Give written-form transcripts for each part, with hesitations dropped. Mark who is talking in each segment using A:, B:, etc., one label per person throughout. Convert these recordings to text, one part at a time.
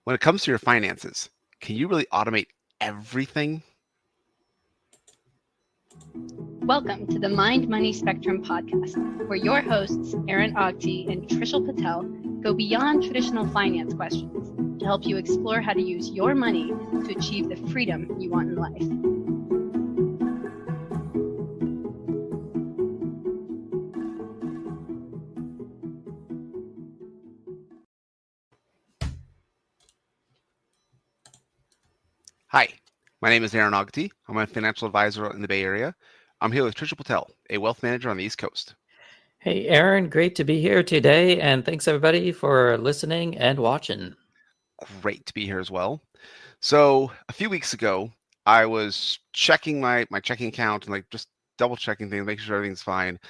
A: When it comes to your finances, can you really automate everything?
B: Welcome to the Mind Money Spectrum podcast, where your hosts, Aaron Ogti and Trishul Patel, go beyond traditional finance questions to help you explore how to use your money to achieve the freedom you want in life.
A: Hi, my name is Aaron Ogti. I'm a financial advisor in the Bay Area. I'm here with Trishul Patel, a wealth manager on the East Coast.
C: Hey, Aaron, great to be here today. And thanks everybody for listening and watching.
A: Great to be here as well. So a few weeks ago, I was checking my checking account and just double checking things, making sure everything's fine.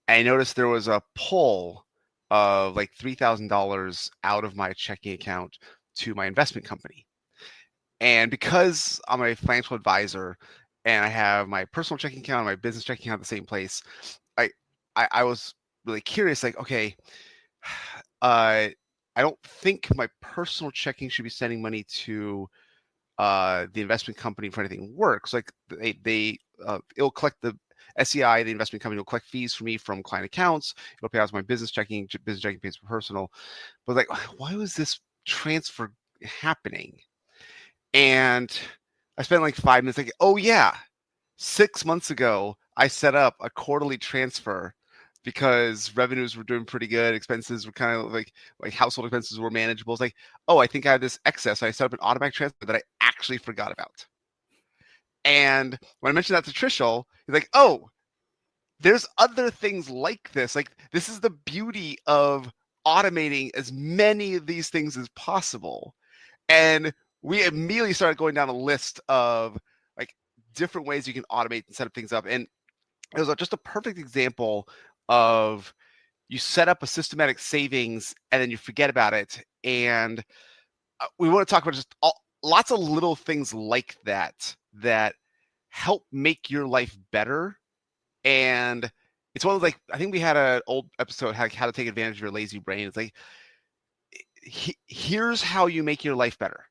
A: And I noticed there was a pull of $3,000 out of my checking account to my investment company. And because I'm a financial advisor and I have my personal checking account and my business checking account at the same place, I was really curious, okay, I don't think my personal checking should be sending money to the investment company for anything works. It'll collect the SEI, the investment company will collect fees for me from client accounts. It'll pay out my business checking pays for personal. But why was this transfer happening? And I spent 5 minutes oh yeah, 6 months ago, I set up a quarterly transfer because revenues were doing pretty good. Expenses were kind of like household expenses were manageable. It's I think I have this excess. I set up an automatic transfer that I actually forgot about. And when I mentioned that to Trishul, he's like, oh, there's other things like this. This is the beauty of automating as many of these things as possible. And we immediately started going down a list of different ways you can automate and set up things up. And it was just a perfect example of you set up a systematic savings and then you forget about it. And we want to talk about just lots of little things like that help make your life better. And it's one of I think we had an old episode, how to take advantage of your lazy brain. It's here's how you make your life better.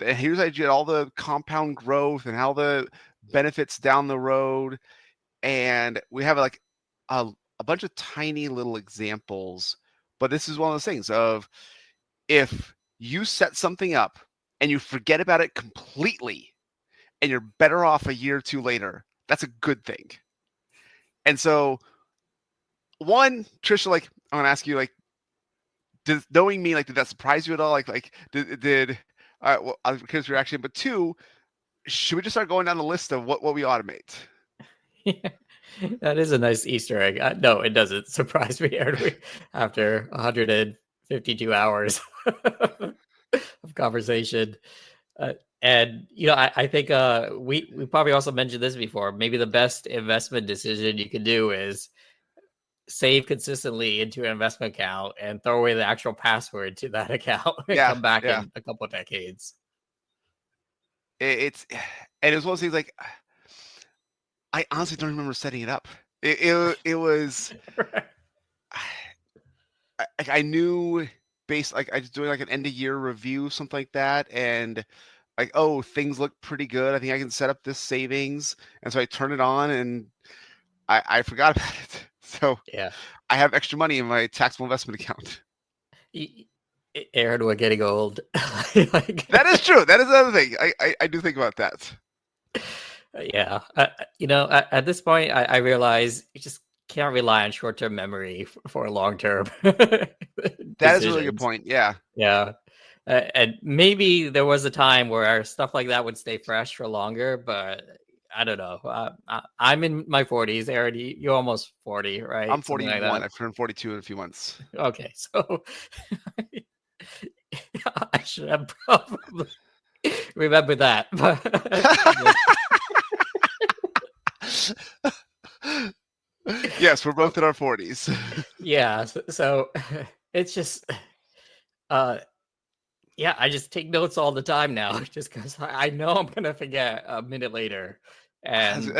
A: Here's how you get all the compound growth and how the benefits down the road. And we have a bunch of tiny little examples, but this is one of those things of if you set something up and you forget about it completely and you're better off a year or two later, that's a good thing. And so one, Trisha, I'm gonna ask you, knowing me, did that surprise you at all? Did well, I was curious your reaction. But two, should we just start going down the list of what we automate?
C: Yeah, that is a nice Easter egg. No, it doesn't surprise me, Aaron. After 152 hours of conversation. And, I think we probably also mentioned this before. Maybe the best investment decision you can do is save consistently into an investment account and throw away the actual password to that account and come back in a couple of decades.
A: And it was one of those things I honestly don't remember setting it up. It was I knew I was doing an end of year review, something like that, and oh, things look pretty good. I think I can set up this savings, and so I turned it on and I forgot about it. So yeah, I have extra money in my taxable investment account.
C: Aaron, we're getting old.
A: That is true. That is another thing. I do think about that.
C: Yeah. At this point, I realize you just can't rely on short-term memory for long-term.
A: That is a really good point. Yeah.
C: Yeah. And maybe there was a time where stuff like that would stay fresh for longer, but I don't know. I'm in my 40s. Aaron, you're almost 40, right?
A: I'm 41. I've turned 42 in a few months.
C: Okay, so I should have probably remembered that.
A: Yes, we're both in our 40s.
C: Yeah, so it's just, I just take notes all the time now, just because I know I'm gonna forget a minute later. And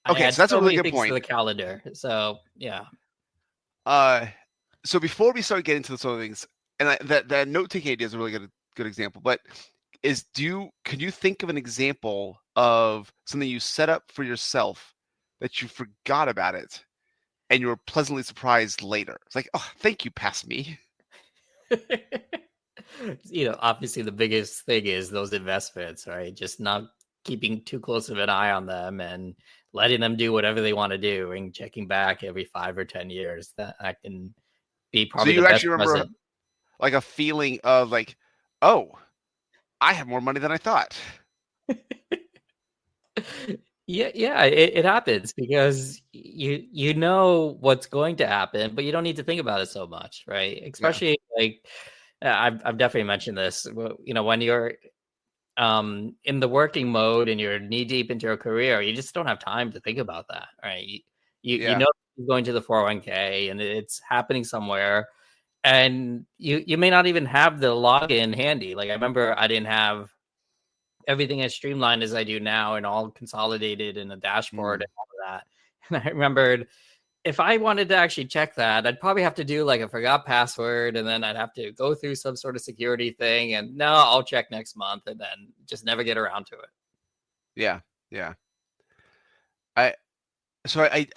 A: okay, so that's a really good point
C: for the calendar. So yeah.
A: So before we start getting into the sort of things, and that note taking idea is a really good good example, but can you think of an example of something you set up for yourself that you forgot about it and you were pleasantly surprised later? It's like, oh, thank you, past me.
C: Obviously the biggest thing is those investments, right? Just not keeping too close of an eye on them and letting them do whatever they want to do and checking back every 5 or 10 years. That can be
A: So
C: probably the
A: you
C: best
A: actually remember
C: present.
A: like a feeling of like, oh, I have more money than I thought.
C: Yeah, it happens because you know what's going to happen, but you don't need to think about it so much, right?
A: Yeah.
C: Especially like I've definitely mentioned this. When you're in the working mode and you're knee deep into your career, you just don't have time to think about that, right? You
A: Yeah.
C: know you're going to the 401k and it's happening somewhere, and you may not even have the login handy. Like I remember I didn't have everything as streamlined as I do now and all consolidated in a dashboard
A: Mm.
C: and all of that. And I remembered if I wanted to actually check that, I'd probably have to do like a forgot password, and then I'd have to go through some sort of security thing. And no, I'll check next month, and then just never get around to it.
A: Yeah. Yeah. I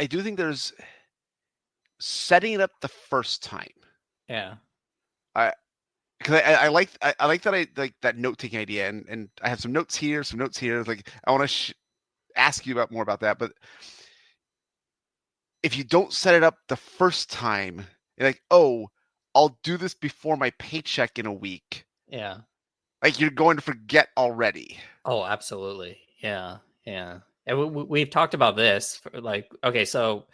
A: do think there's setting it up the first time.
C: Yeah.
A: I because I like that I like that note taking idea, and I have some notes here, some notes here. Like I want to ask you about more about that, but if you don't set it up the first time, you're like, oh, I'll do this before my paycheck in a week.
C: Yeah.
A: Like you're going to forget already.
C: Oh, absolutely. Yeah. Yeah. And we've talked about this. Like, okay, so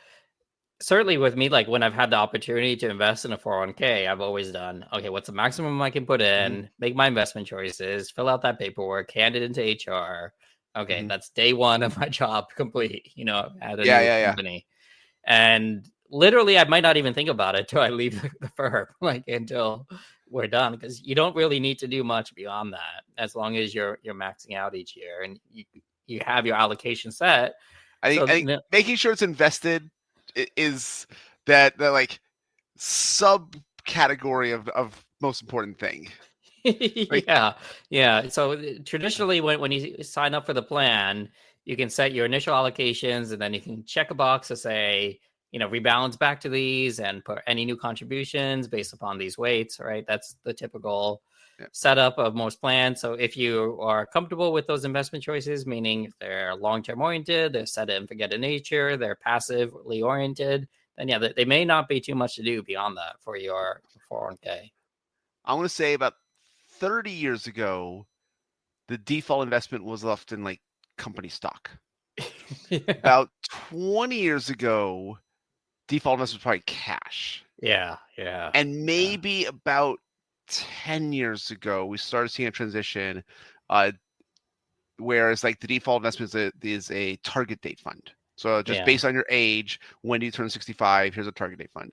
C: certainly with me, like when I've had the opportunity to invest in a 401k, I've always done, okay, what's the maximum I can put
A: Mm-hmm.
C: in, make my investment choices, fill out that paperwork, hand it into HR. Okay,
A: Mm-hmm.
C: that's day one of my job complete, at a
A: Yeah,
C: new
A: yeah, yeah.
C: company. And literally, I might not even think about it till I leave the firm, like until we're done, because you don't really need to do much beyond that, as long as you're maxing out each year and you have your allocation set.
A: I
C: So
A: think making sure it's invested is that like subcategory of most important thing. Like,
C: yeah. So traditionally, when you sign up for the plan, you can set your initial allocations, and then you can check a box to say, rebalance back to these and put any new contributions based upon these weights, right? That's the typical
A: yeah.
C: setup of most plans. So if you are comfortable with those investment choices, meaning if they're long-term oriented, they're set it and forget in nature, they're passively oriented, then yeah, they may not be too much to do beyond that for your 401k.
A: I want to say about 30 years ago, the default investment was left in like company stock.
C: Yeah.
A: About 20 years ago, default investment was probably cash.
C: Yeah.
A: And maybe about 10 years ago, we started seeing a transition, whereas like the default investment is a target date fund. So just based on your age, when do you turn 65? Here's a target date fund.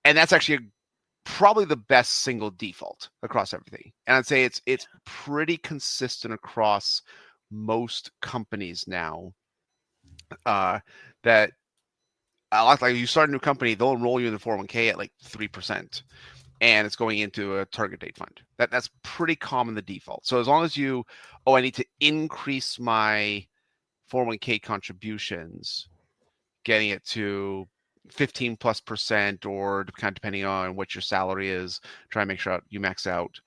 A: And that's actually probably the best single default across everything. And I'd say it's pretty consistent across most companies now. That like you start a new company, they'll enroll you in the 401k at like 3%, and it's going into a target date fund. That's pretty common the default. So as long as I need to increase my 401k contributions, getting it to 15+%, or kind of depending on what your salary is, try and make sure you max out.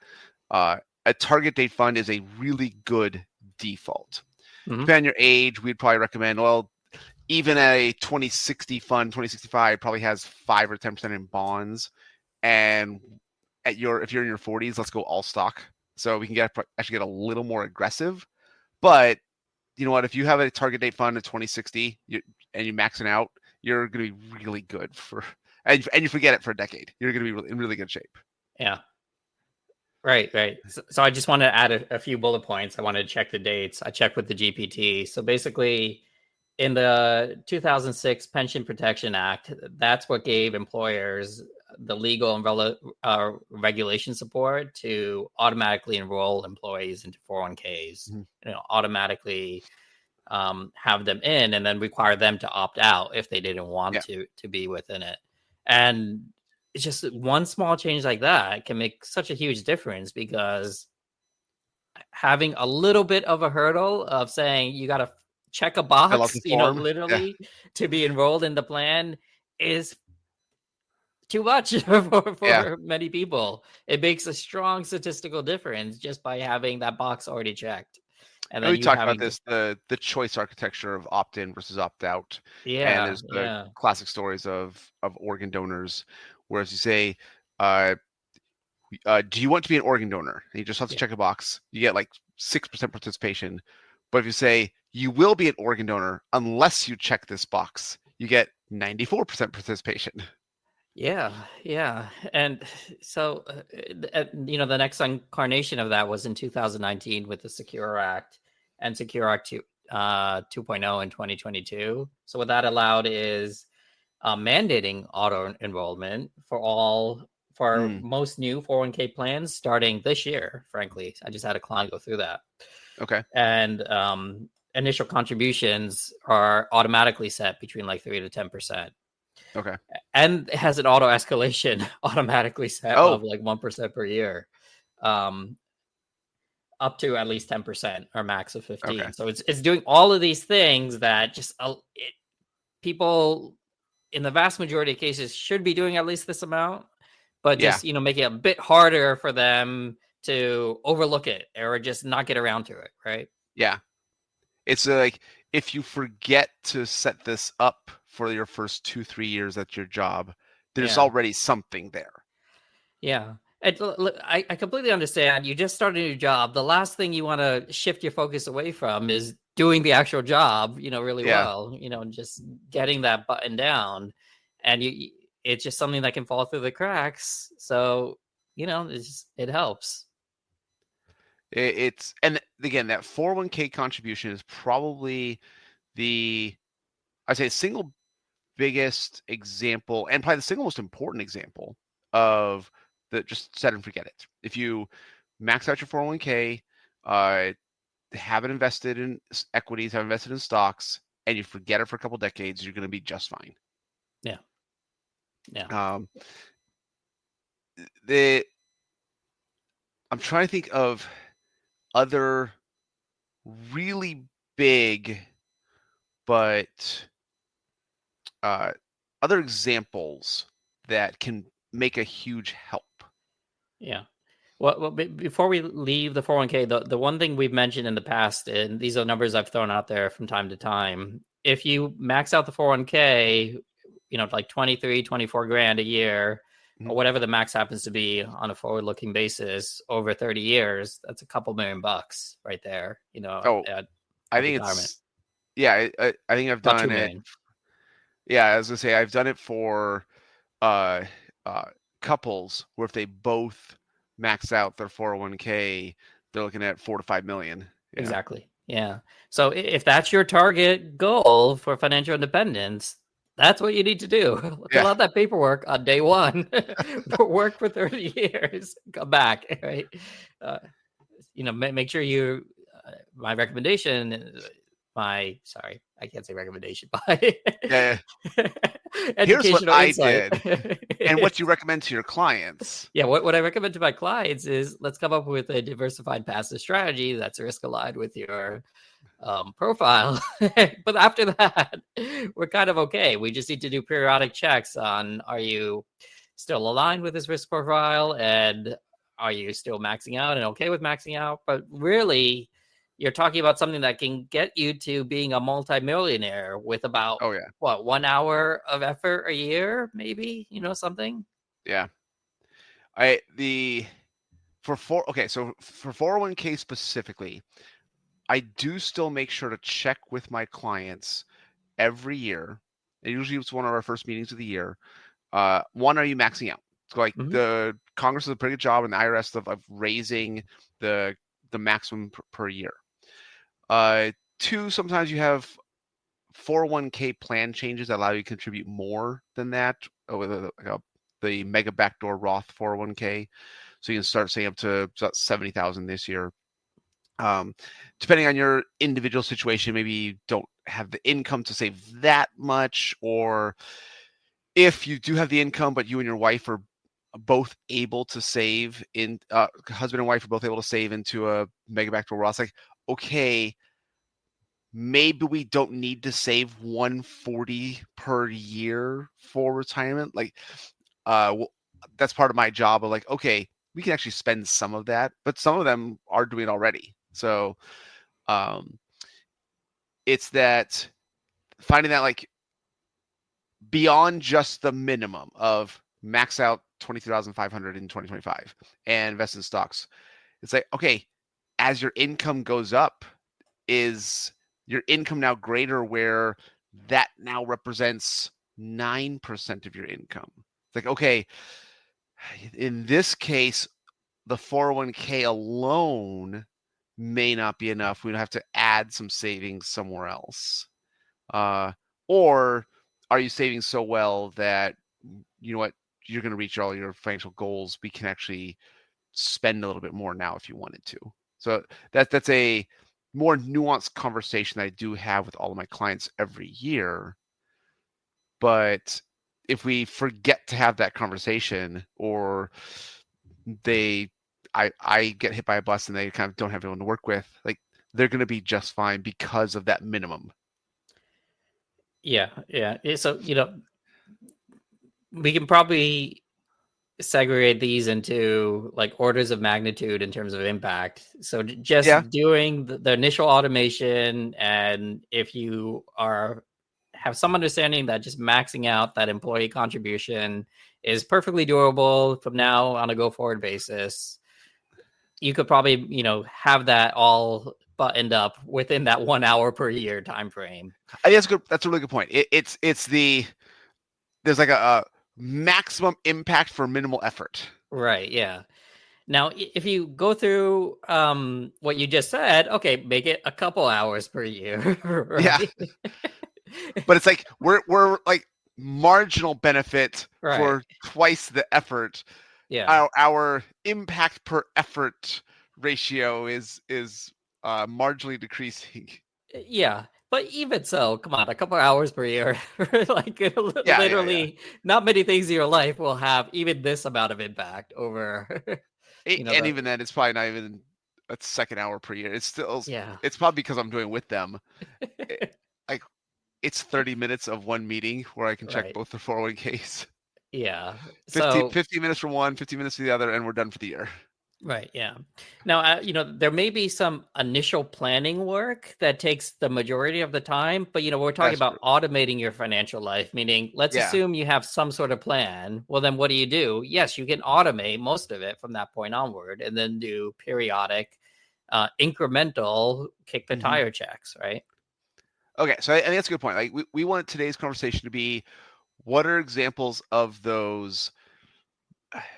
A: A target date fund is a really good default.
C: Mm-hmm.
A: Depending on your age, we'd probably recommend, even a 2060 fund, 2065 probably has 5 or 10% in bonds. And if you're in your 40s, let's go all stock. So we can actually get a little more aggressive. But you know what? If you have a target date fund at 2060 and you max it out, you're going to be really good and you forget it for a decade. You're going to be in really good shape.
C: Yeah. Right. So I just want to add a few bullet points. I wanted to check the dates. I checked with the GPT. So basically, in the 2006 Pension Protection Act, that's what gave employers the legal and regulation support to automatically enroll employees into 401ks, automatically have them in, and then require them to opt out if they didn't want to be within it. And it's just one small change like that can make such a huge difference, because having a little bit of a hurdle of saying you got to check a
A: Fill out
C: box,
A: the form. Yeah.
C: literally to be enrolled in the plan is too much for
A: Yeah.
C: many people. It makes a strong statistical difference just by having that box already checked, and
A: And
C: then
A: we
C: you
A: talked about
C: having to,
A: this, the choice architecture of opt-in versus opt-out. And
C: yeah,
A: there's the
C: yeah,
A: classic stories of organ donors, whereas you say, uh, do you want to be an organ donor? And you just have to
C: yeah,
A: check a box. You get like 6% participation. But if you say you will be an organ donor unless you check this box, you get 94% participation.
C: yeah, yeah. And so, the next incarnation of that was in 2019 with the Secure Act and Secure Act 2.0 in 2022. So what that allowed is mandating auto enrollment for
A: Mm,
C: most new 401k plans starting this year. Frankly, I just had a client go through that,
A: okay.
C: and initial contributions are automatically set between like 3 to 10%,
A: Okay.
C: and it has an auto escalation automatically set
A: Oh,
C: of like 1% per year, um, up to at least 10% or max of
A: okay.
C: 15. So it's doing all of these things that just people in the vast majority of cases should be doing at least this amount, but
A: Yeah.
C: just making it a bit harder for them to overlook it or just not get around to it, right?
A: Yeah. It's like if you forget to set this up for your first 2-3 years at your job, there's
C: Yeah,
A: already something there.
C: yeah. And look, I completely understand. You just started a new job. The last thing you want to shift your focus away from is doing the actual job, really
A: Yeah.
C: well, and just getting that button down. And it's just something that can fall through the cracks. So, it helps.
A: It's and again that 401k contribution is probably the I'd say single biggest example and probably the single most important example of the just set and forget it. If you max out your 401k, have it invested in equities, have invested in stocks, and you forget it for a couple decades, you're going to be just fine.
C: Yeah. Yeah.
A: Um, the I'm trying to think of other really big, but uh, other examples that can make a huge help.
C: Yeah. Well, before we leave the 401k, the one thing we've mentioned in the past, and these are numbers I've thrown out there from time to time, if you max out the 401k, like 23, 24 grand a year,
A: Mhm.
C: or whatever the max happens to be on a forward looking basis over 30 years, that's a couple $1,000,000 right there,
A: Oh, I
C: at
A: think
C: retirement.
A: it's yeah. I think I've
C: About 2
A: done it.
C: million.
A: Yeah, I was gonna say I've done it for uh, uh, couples where if they both max out their 401k, they're looking at 4 to 5 million. Yeah,
C: Exactly. Yeah. So if that's your target goal for financial independence, that's what you need to do. Fill
A: yeah,
C: out that paperwork on day one. Work for 30 years. Come back. Right. Uh, make sure you. My recommendation. Sorry, I can't say recommendation. My
A: yeah. Here's what
C: educational
A: I
C: insight.
A: did, and what you recommend to your clients.
C: Yeah, what I recommend to my clients is let's come up with a diversified passive strategy that's risk aligned with your profile. But after that, we're kind of okay. We just need to do periodic checks on, are you still aligned with this risk profile, and are you still maxing out and okay with maxing out? But really, you're talking about something that can get you to being a multimillionaire with about
A: Oh yeah,
C: what, 1 hour of effort a year, maybe, something.
A: yeah. I the for four okay, so for 401k specifically, I do still make sure to check with my clients every year. And usually it's one of our first meetings of the year. One, are you maxing out? So like
C: Hmm.
A: the Congress does a pretty good job and the IRS of raising the maximum per year. Two, sometimes you have 401k plan changes that allow you to contribute more than that with the mega backdoor Roth 401k. So you can start saying up to about 70,000 this year. Depending on your individual situation, maybe you don't have the income to save that much, or if you do have the income, but you and your wife are both able to save in husband and wife are both able to save into a mega backdoor Roth. It's like, okay, maybe we don't need to save 140 per year for retirement. Like, that's part of my job of like, okay, we can actually spend some of that, but some of them are doing it already. So it's that finding that like beyond just the minimum of max out 23,500 in 2025 and invest in stocks. It's like, okay, as your income goes up, is your income now greater where that now represents 9% of your income? It's like, okay, in this case, the 401k alone may not be enough. We'd have to add some savings somewhere else. Or are you saving so well that, you know what, you're going to reach all your financial goals? We can actually spend a little bit more now if you wanted to. So that's a more nuanced conversation that I do have with all of my clients every year. But if we forget to have that conversation, or I get hit by a bus and they kind of don't have anyone to work with, like, they're going to be just fine because of that minimum.
C: Yeah. So, we can probably segregate these into like orders of magnitude in terms of impact. So just doing the initial automation, and if you have some understanding that just maxing out that employee contribution is perfectly doable from now on a go forward basis, you could probably have that all buttoned up within that 1 hour per year time frame.
A: I think that's good. That's a really good point. There's like a maximum impact for minimal effort.
C: Right. Yeah. Now, if you go through what you just said, okay, make it a couple hours per year, right?
A: Yeah. But it's like we're like marginal benefit for twice the effort.
C: Yeah.
A: Our impact per effort ratio is marginally decreasing.
C: Yeah. But even so, come on, a couple hours per year, like literally not many things in your life will have even this amount of impact over.
A: And even then, it's probably not even a second hour per year. It's still, it's probably because I'm doing with them. Like, it's 30 minutes of one meeting where I can check both the 401ks.
C: Yeah.
A: 15 minutes for one, 15 minutes for the other, and we're done for the year.
C: Right. Yeah. Now, there may be some initial planning work that takes the majority of the time, but, we're talking about automating your financial life, meaning let's assume you have some sort of plan. Well, then what do? Yes, you can automate most of it from that point onward, and then do periodic, incremental kick the tire checks, right?
A: Okay. So I think that's a good point. Like, we want today's conversation to be, what are examples of those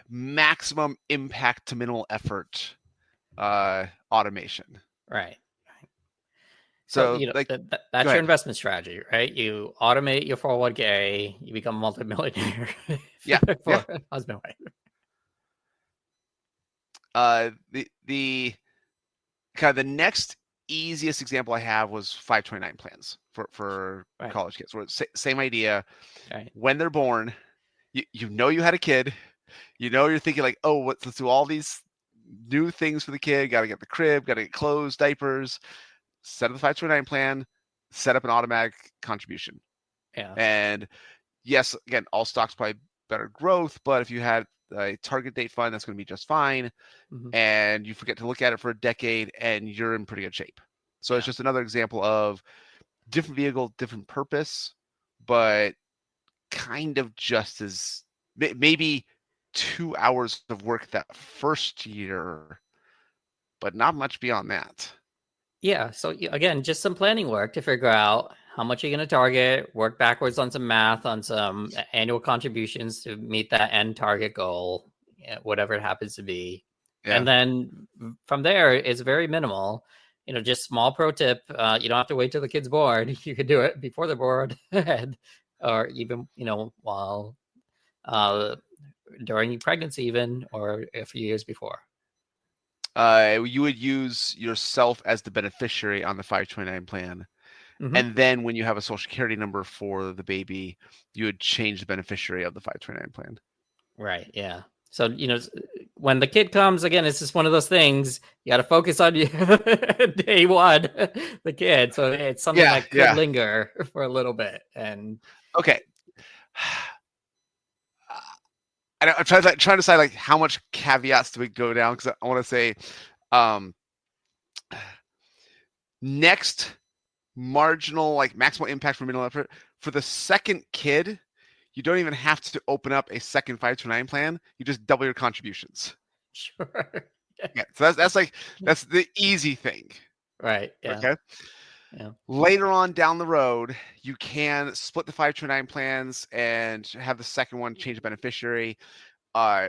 A: maximum impact to minimal effort automation?
C: Right.
A: So
C: that's your investment strategy, right? You automate your 401k, you become a multimillionaire. For husband and
A: wife. The kind of the next easiest example I have was 529 plans for college kids. Where same idea.
C: Right.
A: When they're born, you had a kid, you're thinking like, oh, let's do all these new things for the kid. Got to get the crib, got to get clothes, diapers. Set up the 529 plan, set up an automatic contribution.
C: Yeah.
A: And yes, again, all stocks probably better growth, but if you had a target date fund, that's going to be just fine. And you forget to look at it for a decade, and you're in pretty good shape. So it's just another example of different vehicle, different purpose, but kind of just as maybe 2 hours of work that first year, but not much beyond that.
C: Yeah. So again, just some planning work to figure out how much you're going to target, work backwards on some math, on some annual contributions to meet that end target goal, whatever it happens to be. Yeah. And then from there, it's very minimal. Just small pro tip. You don't have to wait till the kid's born. You could do it before they're born, or even, while during pregnancy even, or a few years before.
A: You would use yourself as the beneficiary on the 529 plan. And then when you have a social security number for the baby, you would change the beneficiary of the 529 plan.
C: Right. Yeah. So, when the kid comes, again, it's just one of those things. You got to focus on day one, the kid. So it's something that could linger for a little bit. And
A: okay. I'm trying to decide like how much caveats do we go down, because I want to say next marginal, like maximal impact for minimal effort for the second kid. You don't even have to open up a second 529 plan. You just double your contributions.
C: Sure.
A: Yeah, so that's the easy thing.
C: Right. Yeah.
A: Okay.
C: Yeah.
A: Later on down the road, you can split the 529 plans and have the second one change the beneficiary.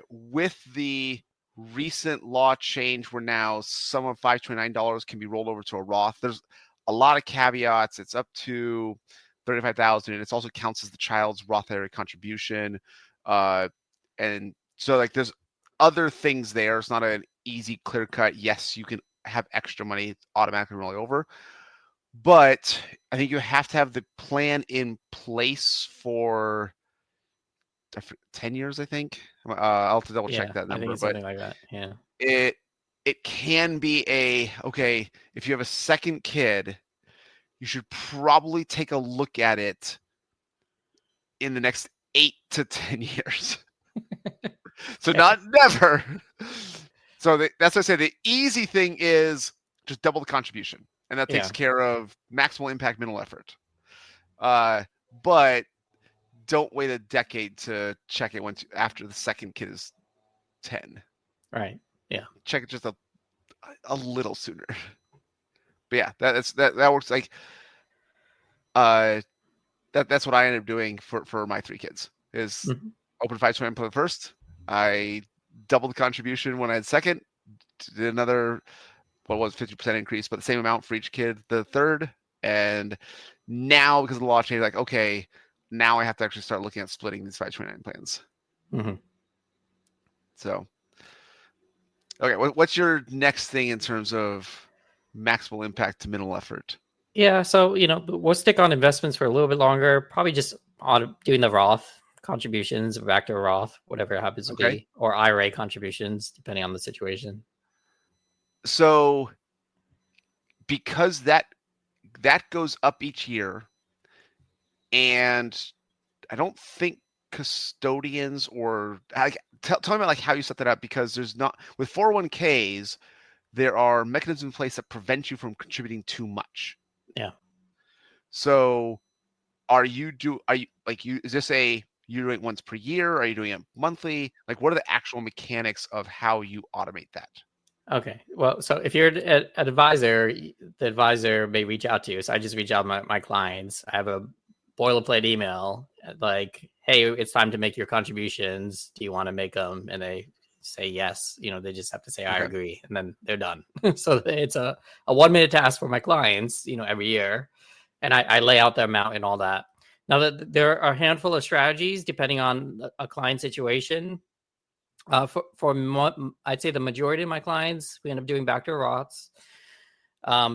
A: With the recent law change where now some of $529 can be rolled over to a Roth, there's a lot of caveats. It's up to $35,000, and it also counts as the child's Roth IRA contribution. And so like there's other things there. It's not an easy clear cut. Yes, you can have extra money automatically rolling over, but I think you have to have the plan in place for 10 years, I think. I'll have to double check that
C: I think
A: number,
C: it's
A: but
C: something like that. Yeah.
A: it can be okay, if you have a second kid, you should probably take a look at it in the next 8 to 10 years. So not never. So that's what I say. The easy thing is just double the contribution, and that takes care of maximal impact, minimal effort. But don't wait a decade to check it after the second kid is 10.
C: Right. Yeah.
A: Check it just a little sooner. But yeah, that works. Like, that's what I ended up doing for my 3 kids is open 529 plan first. I doubled the contribution when I had second, did another, 50% increase, but the same amount for each kid the third. And now, because of the law change, like, okay, now I have to actually start looking at splitting these 529 plans. So, okay, what's your next thing in terms of maximal impact to minimal effort?
C: Yeah, so we'll stick on investments for a little bit longer. Probably just on doing the Roth contributions back to a Roth, whatever it happens to be, or IRA contributions, depending on the situation.
A: So, because that goes up each year, and I don't think custodians or tell me about like how you set that up, because there's not, with 401ks, there are mechanisms in place that prevent you from contributing too much.
C: Yeah.
A: So is this you're doing it once per year? Are you doing it monthly? Like, what are the actual mechanics of how you automate that?
C: Okay. Well, so if you're an advisor, the advisor may reach out to you. So I just reach out to my clients. I have a boilerplate email like, hey, it's time to make your contributions. Do you want to make them? And they say yes. They just have to say, I agree. And then they're done. So it's a 1-minute task for my clients, every year. And I lay out the amount and all that. Now, that there are a handful of strategies depending on a client situation. I'd say the majority of my clients, we end up doing back to Roths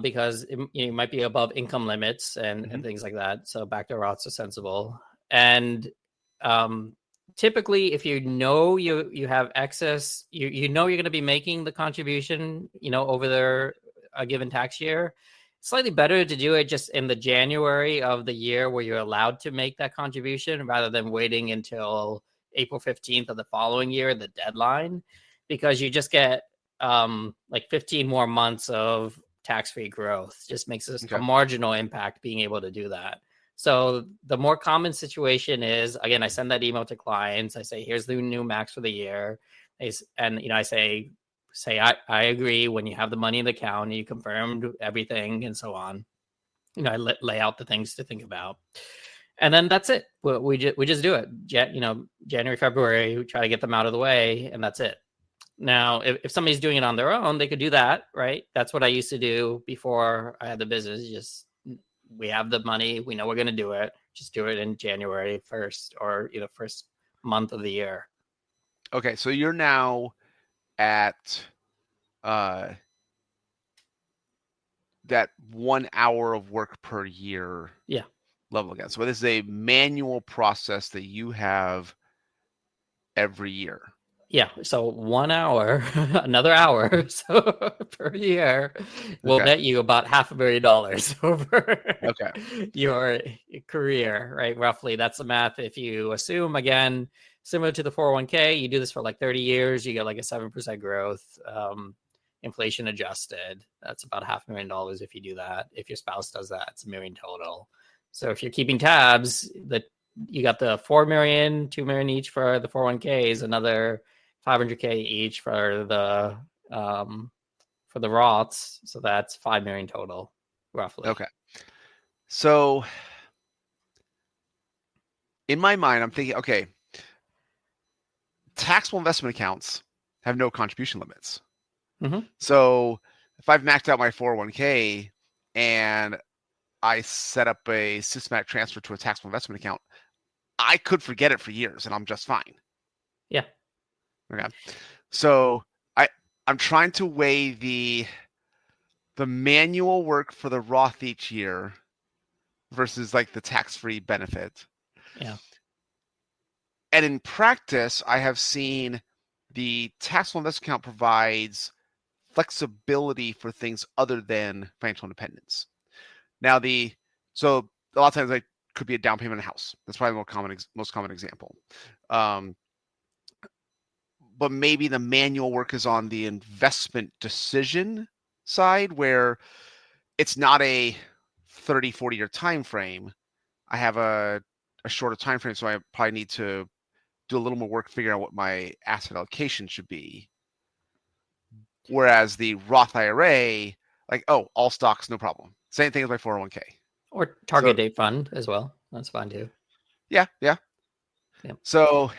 C: because it might be above income limits and things like that. So back to Roths are sensible. And typically, if you have excess, you're going to be making the contribution, over a given tax year. Slightly better to do it just in the January of the year where you're allowed to make that contribution rather than waiting until April 15th of the following year, the deadline, because you just get like 15 more months of tax-free growth. Just makes a marginal impact being able to do that. So the more common situation is, again, I send that email to clients. I say, here's the new max for the year. And, I say, I agree when you have the money in the account, you confirmed everything and so on. I lay out the things to think about. And then that's it. We just do it. January, February, we try to get them out of the way, and that's it. Now, if somebody's doing it on their own, they could do that, right? That's what I used to do before I had the business. Just, we have the money, we know we're going to do it. Just do it in January 1st or first month of the year.
A: Okay, so you're now at that 1 hour of work per year level again. So this is a manual process that you have every year.
C: Yeah, so 1 hour, another hour, so per year will
A: Okay.
C: net you about $500,000 over
A: Okay.
C: your career, right? Roughly, that's the math. If you assume, again, similar to the 401k, you do this for like 30 years, you get like a 7% growth, inflation adjusted. That's about $500,000 if you do that. If your spouse does that, it's $1 million total. So if you're keeping tabs, that you got the 4 million, 2 million each for the 401ks, another 500k each for the Roths, so that's 5 million total, roughly.
A: Okay. So in my mind, I'm thinking, okay, taxable investment accounts have no contribution limits.
C: Mm-hmm.
A: So if I've maxed out my 401k and I set up a systematic transfer to a taxable investment account, I could forget it for years and I'm just fine.
C: Yeah.
A: Okay. So I'm trying to weigh the manual work for the Roth each year versus like the tax-free benefit.
C: Yeah.
A: And in practice, I have seen the taxable investment account provides flexibility for things other than financial independence. Now, so a lot of times it could be a down payment on a house. That's probably the most common example. But maybe the manual work is on the investment decision side where it's not a 30, 40-year time frame. I have a shorter time frame, so I probably need to do a little more work figuring out what my asset allocation should be. Whereas the Roth IRA, like, oh, all stocks, no problem. Same thing as my 401k.
C: Or
A: So
C: target date fund as well. That's fine too.
A: yeah.
C: Yep.
A: So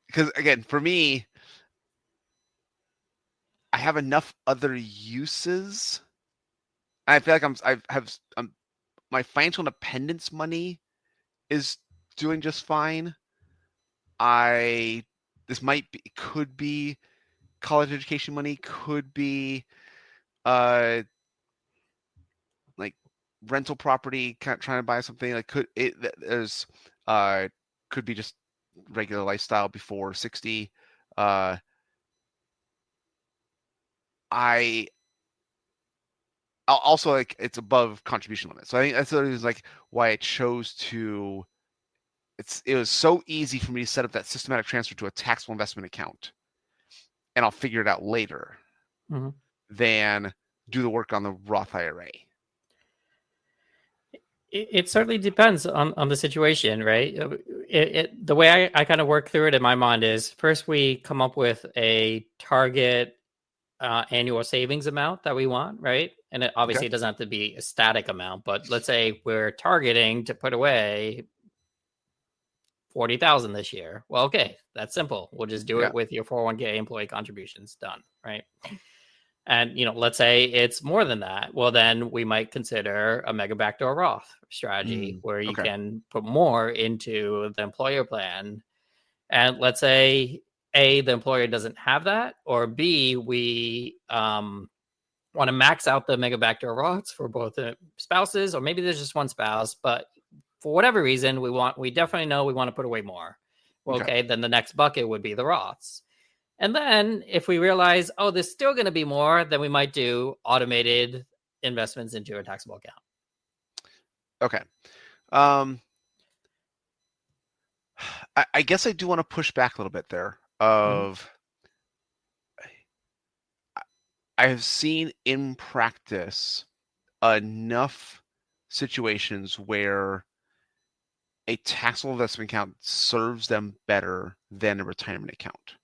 A: because again, for me, I have enough other uses. I feel like my financial independence money is doing just fine. Could be college education money, could be like rental property, kind of trying to buy something. Like could be just regular lifestyle before 60. I also like it's above contribution limit, so I think that's the reason like why I chose to. It was so easy for me to set up that systematic transfer to a taxable investment account, and I'll figure it out later,
C: Mm-hmm.
A: than do the work on the Roth IRA.
C: It certainly depends on the situation, right? The way I kind of work through it in my mind is first we come up with a target annual savings amount that we want, right? And it obviously doesn't have to be a static amount, but let's say we're targeting to put away 40,000 this year. Well, okay, that's simple. We'll just do it with your 401k employee contributions done, right? And let's say it's more than that. Well, then we might consider a mega backdoor Roth strategy where you can put more into the employer plan. And let's say A, the employer doesn't have that, or B, we want to max out the mega backdoor Roths for both the spouses, or maybe there's just one spouse, but for whatever reason, we definitely know we want to put away more. Well, okay, then the next bucket would be the Roths. And then if we realize, oh, there's still going to be more, then we might do automated investments into a taxable account.
A: Okay. I guess I do want to push back a little bit there I have seen in practice enough situations where a taxable investment account serves them better than a retirement account.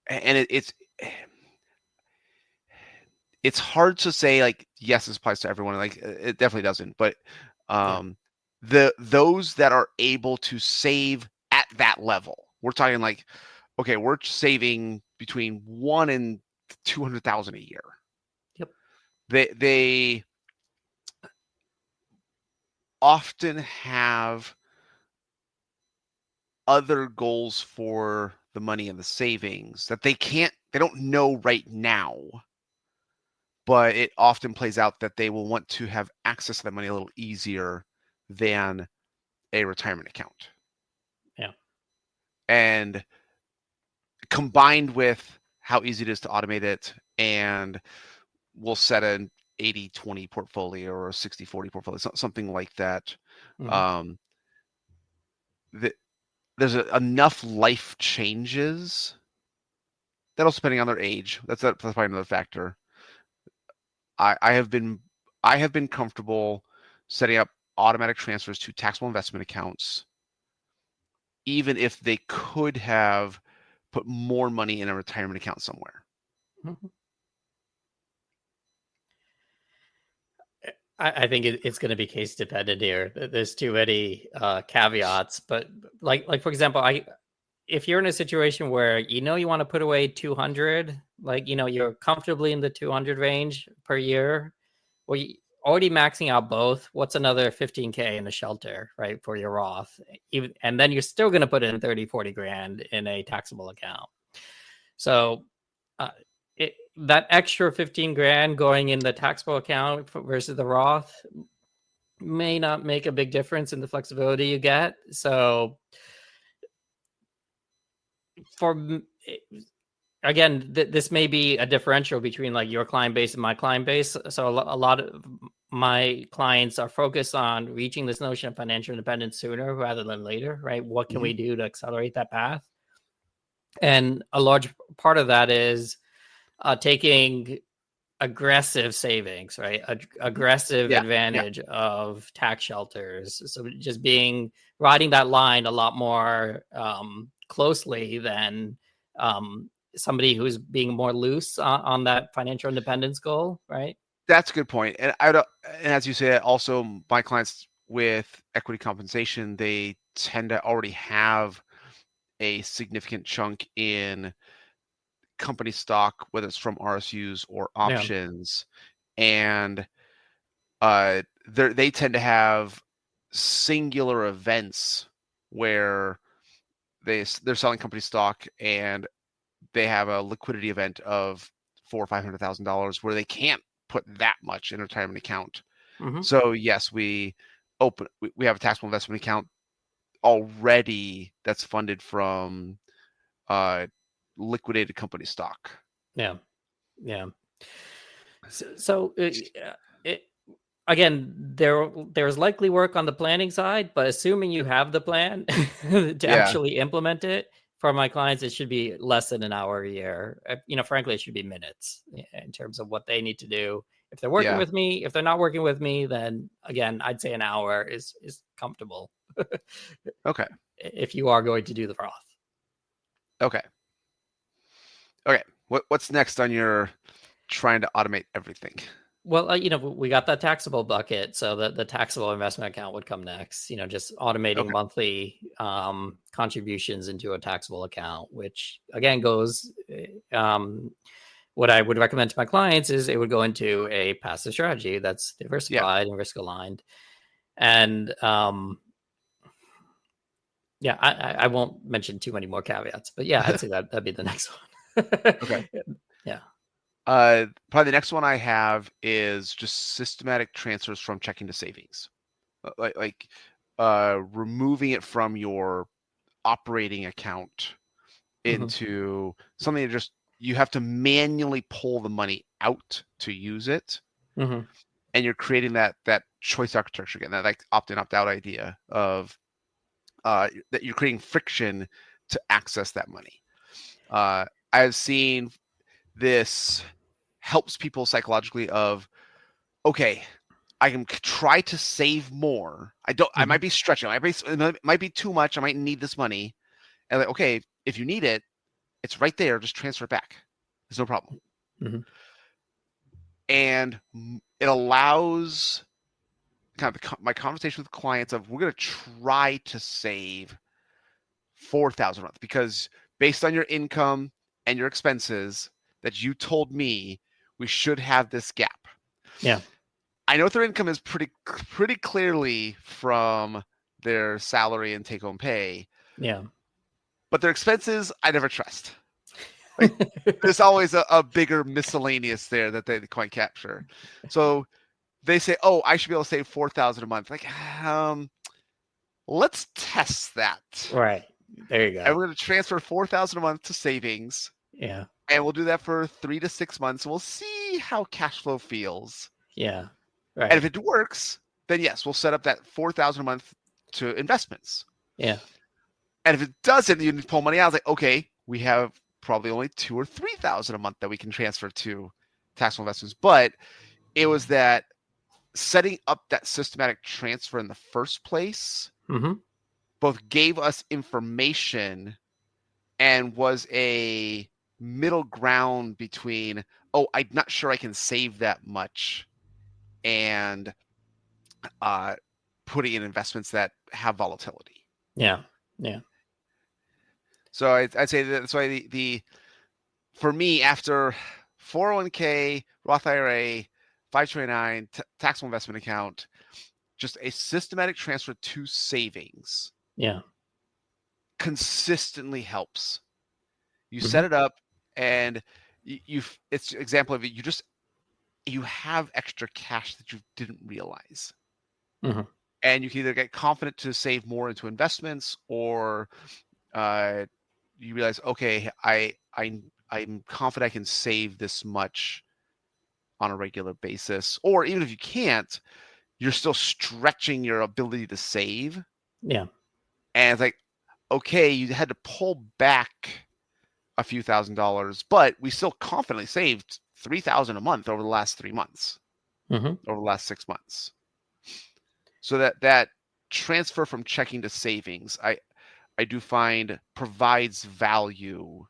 A: And it's hard to say like yes, this applies to everyone. Like it definitely doesn't. But those that are able to save at that level, we're talking like, okay, we're saving between 1 and 200,000 a year.
C: Yep.
A: They often have other goals for the money and the savings that they don't know right now, but it often plays out that they will want to have access to that money a little easier than a retirement account.
C: Yeah.
A: And combined with how easy it is to automate it, and we'll set an 80-20 portfolio or a 60-40 portfolio, something like that.
C: Mhm.
A: There's enough life changes that also depending on their age. That's probably another factor. I have been comfortable setting up automatic transfers to taxable investment accounts, even if they could have put more money in a retirement account somewhere.
C: Mhm. I think it's going to be case dependent here. There's too many caveats, but like for example, if you're in a situation where you want to put away 200, you're comfortably in the 200 range per year, well, you already maxing out both. What's another 15K in a shelter, right, for your Roth? And then you're still going to put in 30, 40 grand in a taxable account. So that extra 15 grand going in the taxable account versus the Roth may not make a big difference in the flexibility you get. So again, this may be a differential between like your client base and my client base. So a lot of my clients are focused on reaching this notion of financial independence sooner rather than later, right? What can we do to accelerate that path? And a large part of that is taking aggressive savings, right? Aggressive advantage of tax shelters. So just riding that line a lot more closely than somebody who's being more loose on that financial independence goal, right?
A: That's a good point. And and as you say, also my clients with equity compensation, they tend to already have a significant chunk in company stock, whether it's from RSUs or options, and they tend to have singular events where they're selling company stock and they have a liquidity event of $400,000 or $500,000 where they can't put that much in a retirement account.
C: Mm-hmm.
A: So yes, we have a taxable investment account already that's funded from liquidated company stock.
C: Yeah. So again, there's likely work on the planning side, but assuming you have the plan to actually implement it, for my clients, it should be less than an hour a year. Frankly, it should be minutes in terms of what they need to do. If they're working with me, if they're not working with me, then again, I'd say an hour is comfortable.
A: Okay.
C: If you are going to do the Roth.
A: Okay. What's next on your trying to automate everything?
C: Well, we got that taxable bucket, so the taxable investment account would come next. Just automating monthly contributions into a taxable account, which again goes. What I would recommend to my clients is it would go into a passive strategy that's diversified and risk aligned, and I won't mention too many more caveats, but I'd say that'd be the next one.
A: Okay.
C: Yeah.
A: Probably the next one I have is just systematic transfers from checking to savings, like removing it from your operating account into something that just you have to manually pull the money out to use it, and you're creating that choice architecture again, that like opt-in opt-out idea of that you're creating friction to access that money. I've seen this helps people psychologically of, okay, I can try to save more. I might be stretching. It might be too much. I might need this money. And like, okay, if you need it, it's right there. Just transfer it back. There's no problem. And it allows kind of my conversation with clients of, we're going to try to save $4,000 a month because based on your income and your expenses that you told me, we should have this gap.
C: Yeah.
A: I know their income is pretty clearly from their salary and take-home pay.
C: Yeah.
A: But their expenses, I never trust. Like, there's always a bigger miscellaneous there that they can't capture. So they say, "Oh, I should be able to save $4,000 a month." Like, let's test that.
C: Right. There you
A: And
C: go.
A: we're going to transfer $4,000 a month to savings.
C: Yeah.
A: And we'll do that for 3 to 6 months. We'll see how cash flow feels.
C: Yeah.
A: And if
C: Right.
A: it works, then yes, we'll set up that $4,000 a month to investments.
C: Yeah.
A: And if it doesn't, you pull money out. It's like, okay, we have probably only $2,000 or $3,000 a month that we can transfer to taxable investments. But it was that setting up that systematic transfer in the first place
C: Mm-hmm.
A: both gave us information and was a middle ground between, oh, I'm not sure I can save that much, and putting in investments that have volatility.
C: Yeah. Yeah.
A: So I'd say that's why the for me, after 401k, Roth IRA, 529, taxable investment account, just a systematic transfer to savings
C: Yeah.
A: consistently helps. You
C: Mm-hmm.
A: set it up, and it's an example of it. You have extra cash that you didn't realize.
C: Mm-hmm.
A: And you can either get confident to save more into investments, or you realize, okay, I'm confident I can save this much on a regular basis. Or even if you can't, you're still stretching your ability to save.
C: Yeah.
A: And it's like, okay, you had to pull back a few $1,000s, but we still confidently saved $3,000 a month over the last 3 months,
C: Mm-hmm.
A: over the last 6 months. So that transfer from checking to savings, I do find provides value,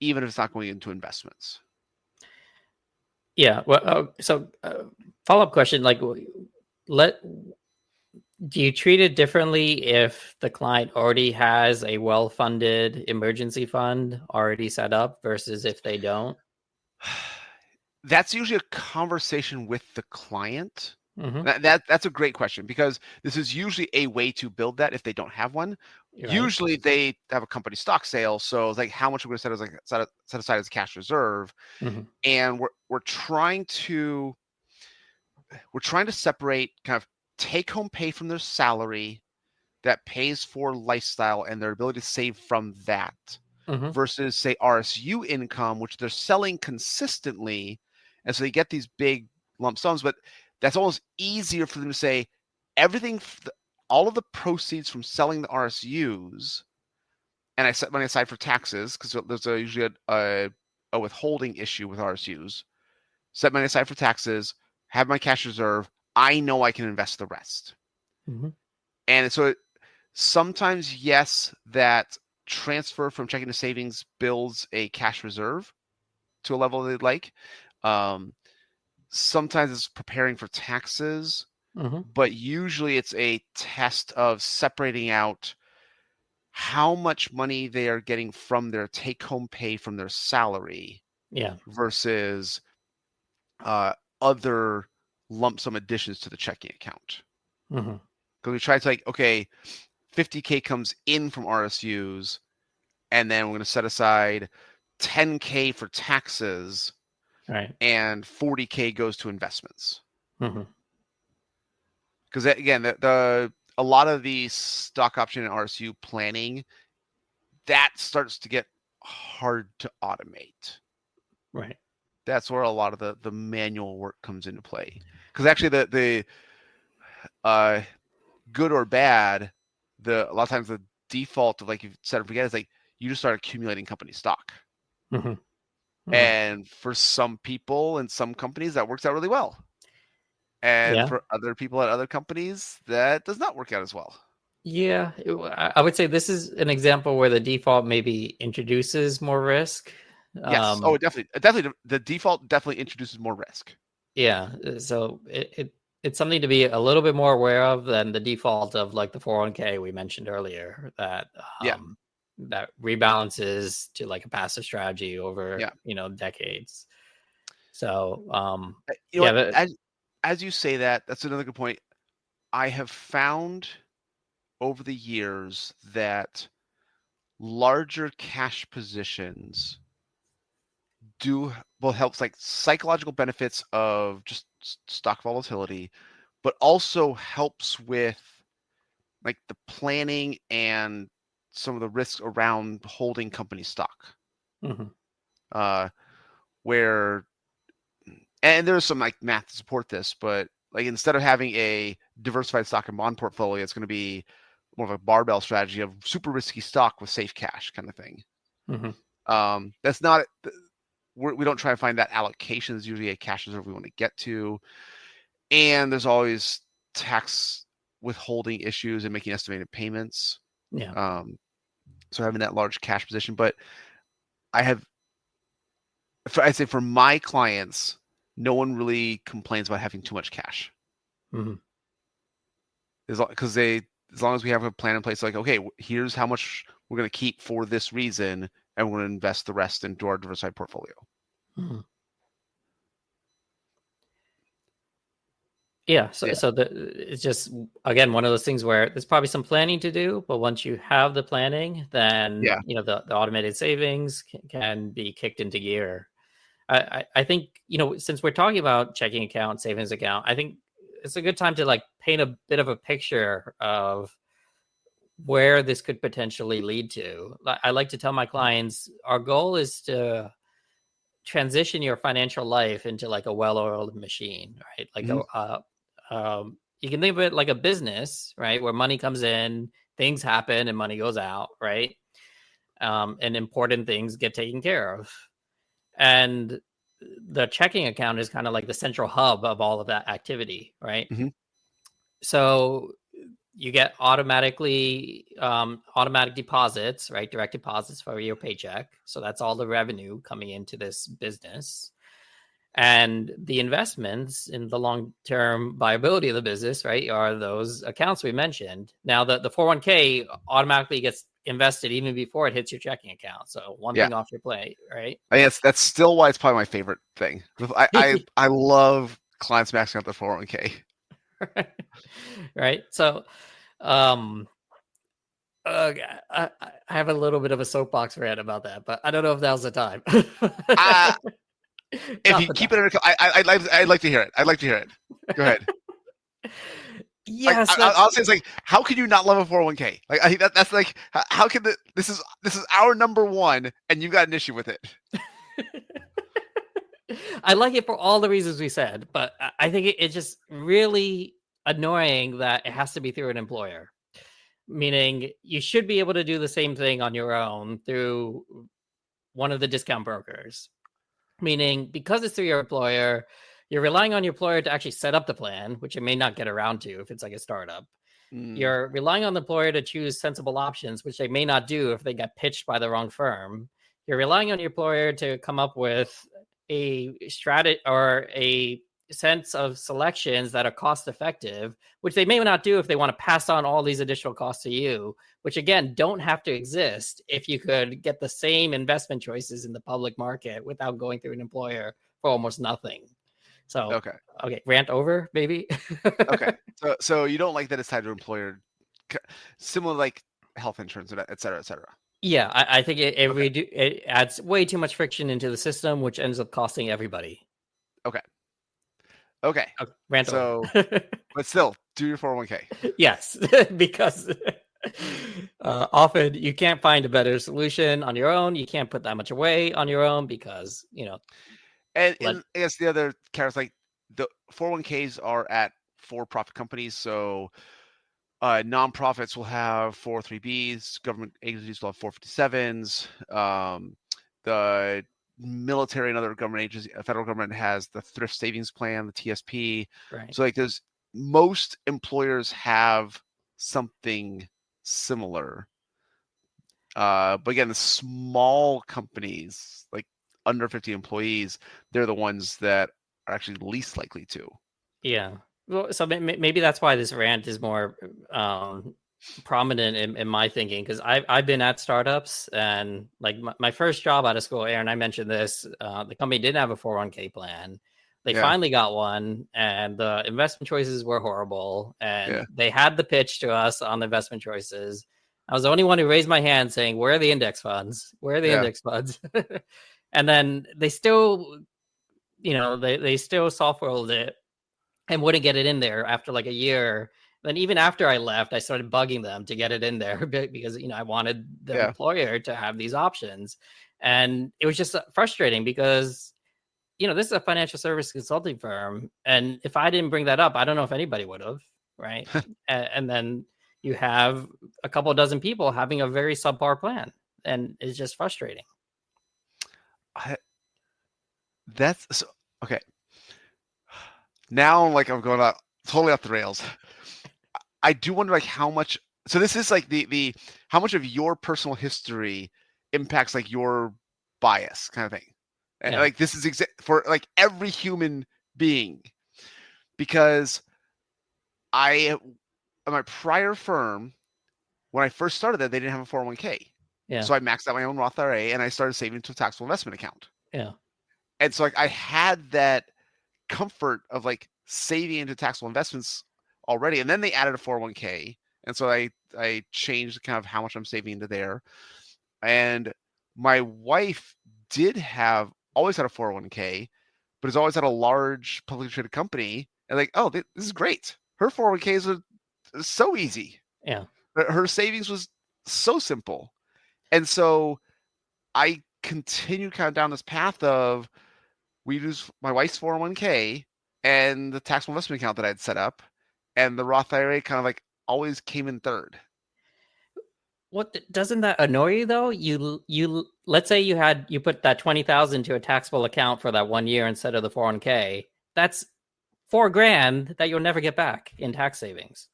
A: even if it's not going into investments.
C: Yeah. Well, so follow-up question, like, let do you treat it differently if the client already has a well-funded emergency fund already set up versus if they don't?
A: That's usually a conversation with the client.
C: Mm-hmm.
A: That's a great question, because this is usually a way to build that if they don't have one.
C: Right.
A: Usually they have a company stock sale, so it's like, how much are we going to set aside as a cash reserve?
C: Mm-hmm.
A: And we're trying to separate kind of take home pay from their salary that pays for lifestyle and their ability to save from that,
C: Mm-hmm.
A: versus, say, RSU income, which they're selling consistently, and so they get these big lump sums. But that's almost easier for them to say, everything, all of the proceeds from selling the RSUs, and I set money aside for taxes, because there's usually a withholding issue with RSUs. Set money aside for taxes, have my cash reserve. I know I can invest the rest.
C: Mm-hmm.
A: And so sometimes, yes, that transfer from checking to savings builds a cash reserve to a level they'd like. Sometimes it's preparing for taxes,
C: Mm-hmm.
A: but usually it's a test of separating out how much money they are getting from their take-home pay from their salary
C: Yeah.
A: versus other lump sum additions to the checking account.
C: Mm-hmm.
A: Because we try to, like, okay, 50K comes in from RSUs, and then we're going to set aside 10K for taxes,
C: Right.
A: and 40K goes to investments.
C: Mm-hmm.
A: Because again, a lot of the stock option and RSU planning, that starts to get hard to automate.
C: Right.
A: That's where a lot of the manual work comes into play. Because actually, the good or bad, a lot of times the default of, like, you set and forget, is like you just start accumulating company stock.
C: Mm-hmm. Mm-hmm.
A: And for some people and some companies, that works out really well. And
C: Yeah.
A: for other people at other companies, that does not work out as well.
C: Yeah. I would say this is an example where the default maybe introduces more risk.
A: Yes. Oh, definitely. The default definitely introduces more risk.
C: Yeah. So it's something to be a little bit more aware of than the default of, like, the 401k we mentioned earlier, that
A: Yeah.
C: that rebalances to, like, a passive strategy over
A: Yeah.
C: decades. So
A: You know
C: yeah,
A: what? As you say that, that's another good point. I have found over the years that larger cash positions will help, like, psychological benefits of just stock volatility, but also helps with like the planning and some of the risks around holding company stock.
C: Mm-hmm.
A: Where, and there's some like math to support this, but like instead of having a diversified stock and bond portfolio, it's going to be more of a barbell strategy of super risky stock with safe cash kind of thing.
C: Mm-hmm.
A: That's not, we don't try to find that allocation. Is usually a cash reserve we want to get to. And there's always tax withholding issues and making estimated payments.
C: Yeah.
A: So having that large cash position, but I'd say for my clients, no one really complains about having too much cash.
C: Mm-hmm.
A: Because as long as we have a plan in place, like, okay, here's how much we're going to keep for this reason, and we're going to invest the rest into our diversified portfolio.
C: Mm-hmm. Yeah. It's just, again, one of those things where there's probably some planning to do, but once you have the planning, then the automated savings can be kicked into gear. I think, since we're talking about checking account, savings account, I think it's a good time to like paint a bit of a picture of where this could potentially lead to. I like to tell my clients, our goal is to transition your financial life into like a well-oiled machine, right? Like you can think of it like a business, right? Where money comes in, things happen, and money goes out, right? And important things get taken care of. And the checking account is kind of like the central hub of all of that activity, right?
A: Mm-hmm.
C: So you get automatic deposits, right? Direct deposits for your paycheck. So that's all the revenue coming into this business. And the investments in the long-term viability of the business, right, are those accounts we mentioned. Now, the 401k automatically gets invested even before it hits your checking account. So one thing off your plate, right?
A: I guess that's still why it's probably my favorite thing. I love clients maxing out the 401k.
C: Right. So, I have a little bit of a soapbox rant about that, but I don't know if now's the time.
A: If you keep it under, I'd like to hear it. I'd like to hear it. Go ahead.
C: Yes,
A: I'll say it's like, how can you not love a 401k? Like, I think that's like, how can this is our number one, and you've got an issue with it.
C: I like it for all the reasons we said, but I think it's just really annoying that it has to be through an employer. Meaning, you should be able to do the same thing on your own through one of the discount brokers. Meaning, because it's through your employer, you're relying on your employer to actually set up the plan, which it may not get around to if it's like a startup. You're relying on the employer to choose sensible options, which they may not do if they get pitched by the wrong firm. You're relying on your employer to come up with a strategy or a sense of selections that are cost effective, which they may not do if they want to pass on all these additional costs to you, which again don't have to exist if you could get the same investment choices in the public market without going through an employer for almost nothing. So okay, rant over, maybe.
A: Okay, so you don't like that it's tied to employer, similar like health insurance, et cetera, et cetera.
C: Yeah, I think it adds way too much friction into the system, which ends up costing everybody.
A: Okay.
C: Rant over.
A: But still, do your 401k.
C: Yes, because often you can't find a better solution on your own. You can't put that much away on your own because,
A: And I guess the other carrots, like the 401ks are at for-profit companies. So nonprofits will have 403bs, government agencies will have 457s. The military and other government agencies, federal government has the thrift savings plan, the TSP.
C: Right.
A: So like most employers have something similar. But again, the small companies, like under 50 employees, they're the ones that are actually least likely to.
C: Yeah. Well, so maybe that's why this rant is more prominent in my thinking, because I've been at startups, and like my first job out of school, Aaron, I mentioned this, the company didn't have a 401k plan. They finally got one, and the investment choices were horrible, and they had the pitch to us on the investment choices. I was the only one who raised my hand saying, where are the index funds? Where are the index funds? And then they still, they still software it and wouldn't get it in there after like a year. Then even after I left, I started bugging them to get it in there because, I wanted the
A: Yeah.
C: employer to have these options. And it was just frustrating because, this is a financial service consulting firm. And if I didn't bring that up, I don't know if anybody would have, right? And then you have a couple dozen people having a very subpar plan, and it's just frustrating.
A: That's so, okay. Now, like, I'm going out totally off the rails. I do wonder, like, how much. So this is like the how much of your personal history impacts like your bias kind of thing. And,
C: Yeah.
A: like, this is for like every human being, because my prior firm, when I first started that, they didn't have a 401k.
C: Yeah.
A: So I maxed out my own Roth IRA and I started saving to a taxable investment account.
C: Yeah.
A: And so, like, I had that comfort of like saving into taxable investments already, and then they added a 401k, and so I changed kind of how much I'm saving into there. And my wife always had a 401k, but has always had a large publicly traded company, and like, oh, this is great. Her 401ks are so easy.
C: Yeah.
A: Her savings was so simple, and so I continued kind of down this path of, we use my wife's 401k and the taxable investment account that I had set up, and the Roth IRA kind of like always came in third.
C: What doesn't that annoy you though? You let's say you put that 20,000 to a taxable account for that 1 year instead of the 401k. That's $4,000 that you'll never get back in tax savings.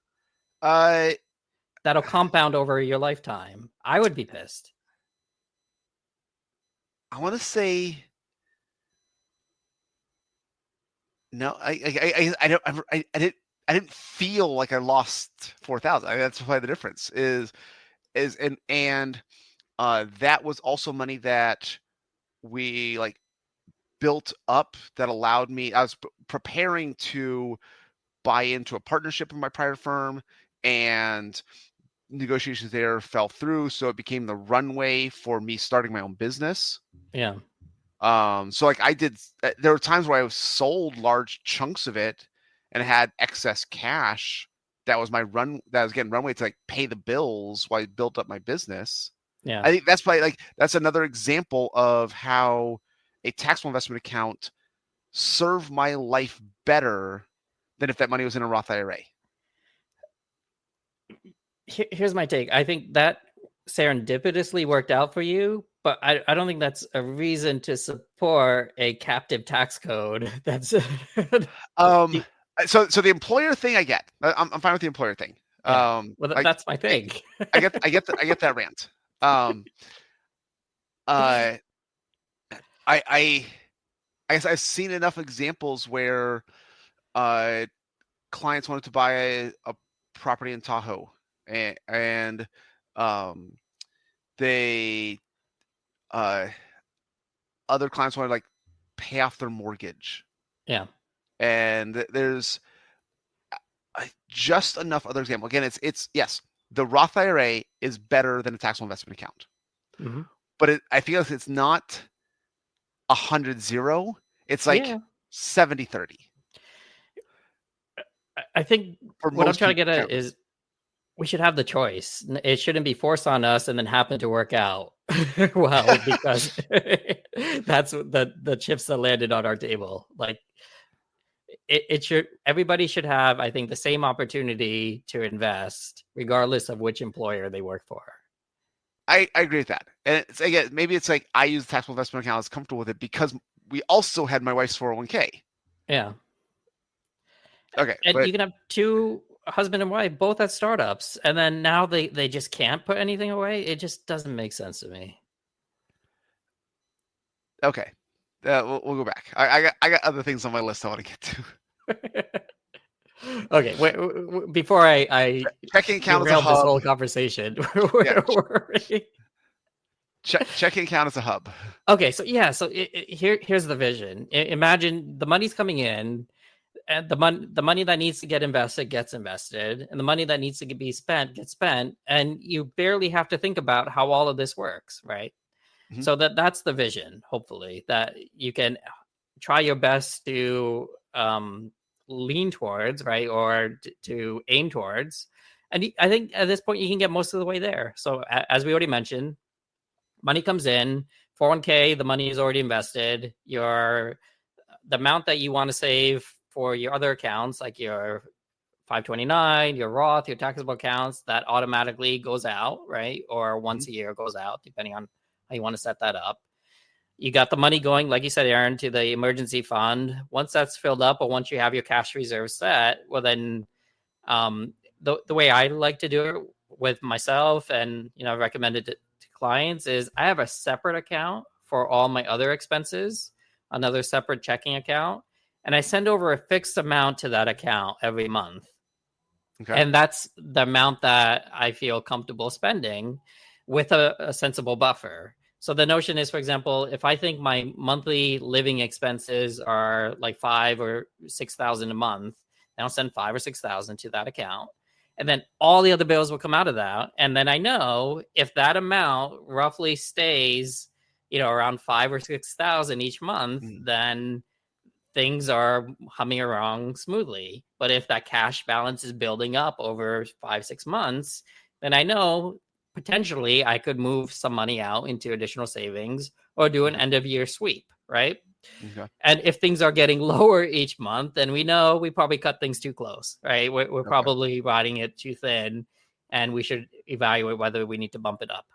C: That'll compound over your lifetime. I would be pissed.
A: I want to say no. I didn't feel like I lost 4,000. That's probably the difference. And that was also money that we like built up that allowed me. I was preparing to buy into a partnership with my prior firm, and negotiations there fell through, so it became the runway for me starting my own business.
C: Yeah.
A: So like there were times where I sold large chunks of it and had excess cash. That was getting runway to like pay the bills while I built up my business.
C: Yeah.
A: I think that's probably that's another example of how a taxable investment account served my life better than if that money was in a Roth IRA.
C: Here's my take. I think that serendipitously worked out for you, but I don't think that's a reason to support a captive tax code. That's
A: So the employer thing, I get. I'm fine with the employer thing.
C: Yeah. Well, that's my thing.
A: I get that rant. I guess I've seen enough examples where clients wanted to buy a property in Tahoe, and they other clients wanted to like pay off their mortgage.
C: Yeah.
A: And there's just enough other example. Again, it's yes, the Roth IRA is better than a taxable investment account.
C: Mm-hmm.
A: But I feel like it's not 100-0. It's like 70-30.
C: I think what I'm trying to get at is we should have the choice. It shouldn't be forced on us and then happen to work out well, because that's the chips that landed on our table. Like it should, everybody should have, I think, the same opportunity to invest regardless of which employer they work for.
A: I agree with that. And it's, again, maybe it's like I use the taxable investment account, I was comfortable with it because we also had my wife's 401k.
C: Yeah.
A: Okay.
C: And you can have two, husband and wife, both at startups, and then now they just can't put anything away. It just doesn't make sense to me.
A: Okay. We'll go back. I got other things on my list I want to get to.
C: Okay, wait, before I
A: checking account is a hub.
C: This whole conversation.
A: Checking account is a hub.
C: Okay, so here's the vision. Imagine the money's coming in, and the money that needs to get invested gets invested, and the money that needs to be spent gets spent, and you barely have to think about how all of this works, right? Mm-hmm. So that's the vision. Hopefully, that you can try your best to lean towards, right, or to aim towards. And I think at this point you can get most of the way there. So as we already mentioned, money comes in, 401k, the money is already invested. The amount that you want to save for your other accounts, like your 529, your Roth, your taxable accounts, that automatically goes out, right? Or once a year goes out, depending on how you want to set that up. You got the money going, like you said, Aaron, to the emergency fund. Once that's filled up, or once you have your cash reserve set, well, then the way I like to do it with myself, and I've recommended it to clients, is I have a separate account for all my other expenses, another separate checking account, and I send over a fixed amount to that account every month.
A: Okay.
C: And that's the amount that I feel comfortable spending with a sensible buffer. So the notion is, for example, if I think my monthly living expenses are like 5,000 or 6,000 a month, then I'll send 5,000 or 6,000 to that account. And then all the other bills will come out of that. And then I know if that amount roughly stays, around 5,000 or 6,000 each month, then things are humming along smoothly. But if that cash balance is building up over 5-6 months, then I know potentially I could move some money out into additional savings or do an end of year sweep, right?
A: Okay.
C: And if things are getting lower each month, then we know we probably cut things too close, right? We're probably riding it too thin, and we should evaluate whether we need to bump it up.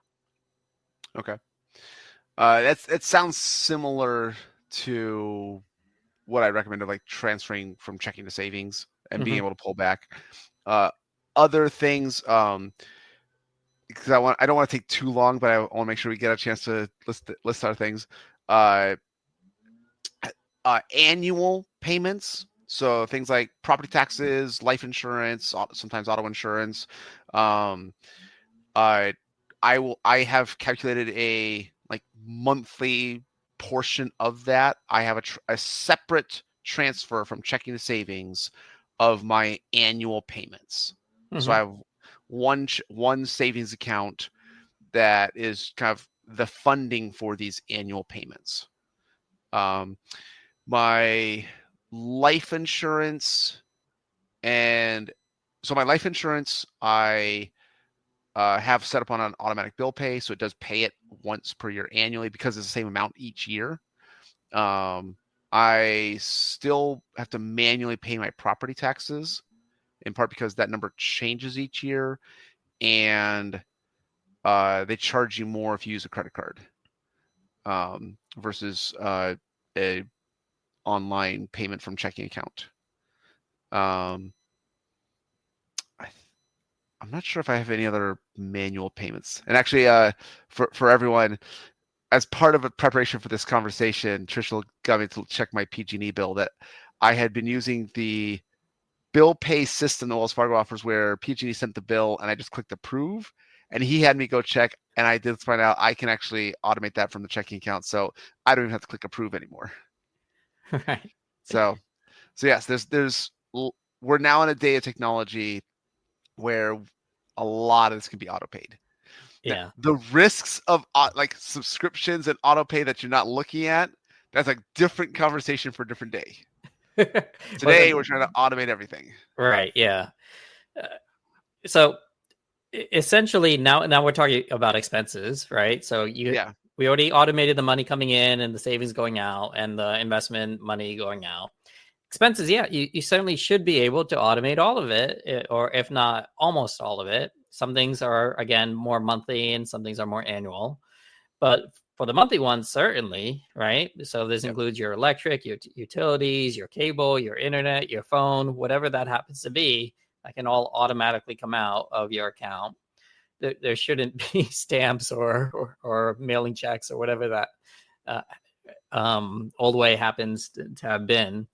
A: Okay. It sounds similar to what I recommended, like transferring from checking to savings and being able to pull back. Other things, because I don't want to take too long, but I want to make sure we get a chance to list our things. Annual payments, so things like property taxes, life insurance, sometimes auto insurance. I have calculated a monthly portion of that. I have a separate transfer from checking to savings of my annual payments. So I have one savings account that is kind of the funding for these annual payments. My life insurance, I have set up on an automatic bill pay, so it does pay it once per year annually because it's the same amount each year. I still have to manually pay my property taxes, in part because that number changes each year, and they charge you more if you use a credit card versus a online payment from checking account. I'm not sure if I have any other manual payments. And actually, for everyone, as part of a preparation for this conversation, Trishul got me to check my PG&E bill that I had been using the bill pay system that Wells Fargo offers, where PG&E sent the bill and I just clicked approve, and he had me go check, and I did find out I can actually automate that from the checking account, so I don't even have to click approve anymore.
C: Right.
A: So yes, we're now in a day of technology where a lot of this can be auto paid.
C: Yeah.
A: Now, the risks of subscriptions and auto pay that you're not looking at, that's a different conversation for a different day. Today, we're trying to automate everything.
C: Right. Yeah. So essentially now we're talking about expenses, right? So we already automated the money coming in and the savings going out and the investment money going out. Expenses, you certainly should be able to automate all of it, or if not almost all of it. Some things are, again, more monthly and some things are more annual. But for the monthly ones, certainly, right? So this includes your electric, your utilities, your cable, your internet, your phone, whatever that happens to be, that can all automatically come out of your account. There shouldn't be stamps or mailing checks or whatever that old way happens to have been.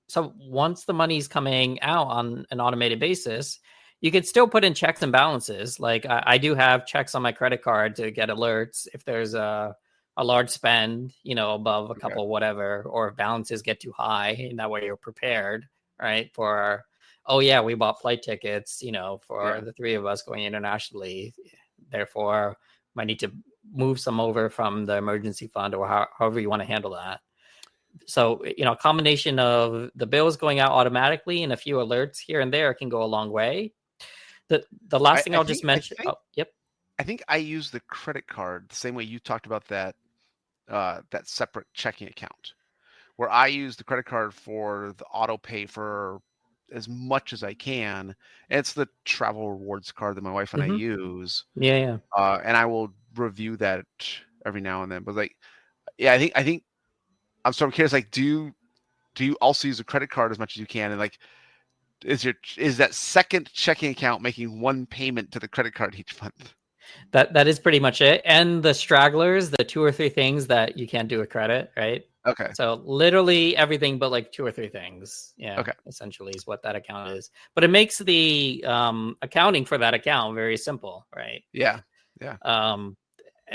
C: So once the money's coming out on an automated basis, you can still put in checks and balances. Like I do have checks on my credit card to get alerts if there's a large spend, above a couple, whatever, or if balances get too high, and that way you're prepared, right? For, we bought flight tickets, for the three of us going internationally. Therefore, might need to move some over from the emergency fund, or however you want to handle that. So, a combination of the bills going out automatically and a few alerts here and there can go a long way. The last thing
A: I
C: I'll just
A: think I
C: mention.
A: think
C: Oh, yep.
A: I think I use the credit card the same way you talked about that that separate checking account, where I use the credit card for the auto pay for as much as I can. It's the travel rewards card that my wife and I
C: Hmm.
A: use,
C: Yeah.
A: and I will review that every now and then. But like, yeah, I think I'm curious. Like, do you also use a credit card as much as you can? And like, is that second checking account making one payment to the credit card each month?
C: That is pretty much it. And the stragglers, the 2 or 3 things that you can't do with credit, right?
A: Okay.
C: So literally everything but like 2 or 3 things. Yeah,
A: Okay.
C: essentially is what that account is. But it makes the accounting for that account very simple, right?
A: Yeah. Yeah.
C: Um,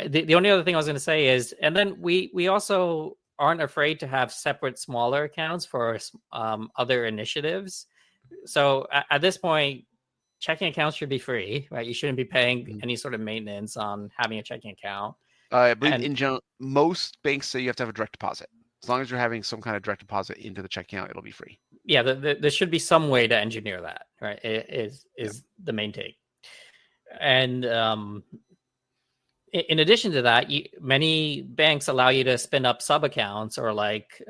C: the only other thing I was going to say is, and then we also aren't afraid to have separate smaller accounts for other initiatives. So at this point, checking accounts should be free, right? You shouldn't be paying
A: Mhm.
C: any sort of maintenance on having a checking account.
A: I believe
C: And
A: in general, most banks say you have to have a direct deposit. As long as you're having some kind of direct deposit into the checking account, it'll be free.
C: yeah, there should be some way to engineer that, right?
A: Yeah.
C: Is the main take. And in addition to that, many banks allow you to spin up sub accounts or like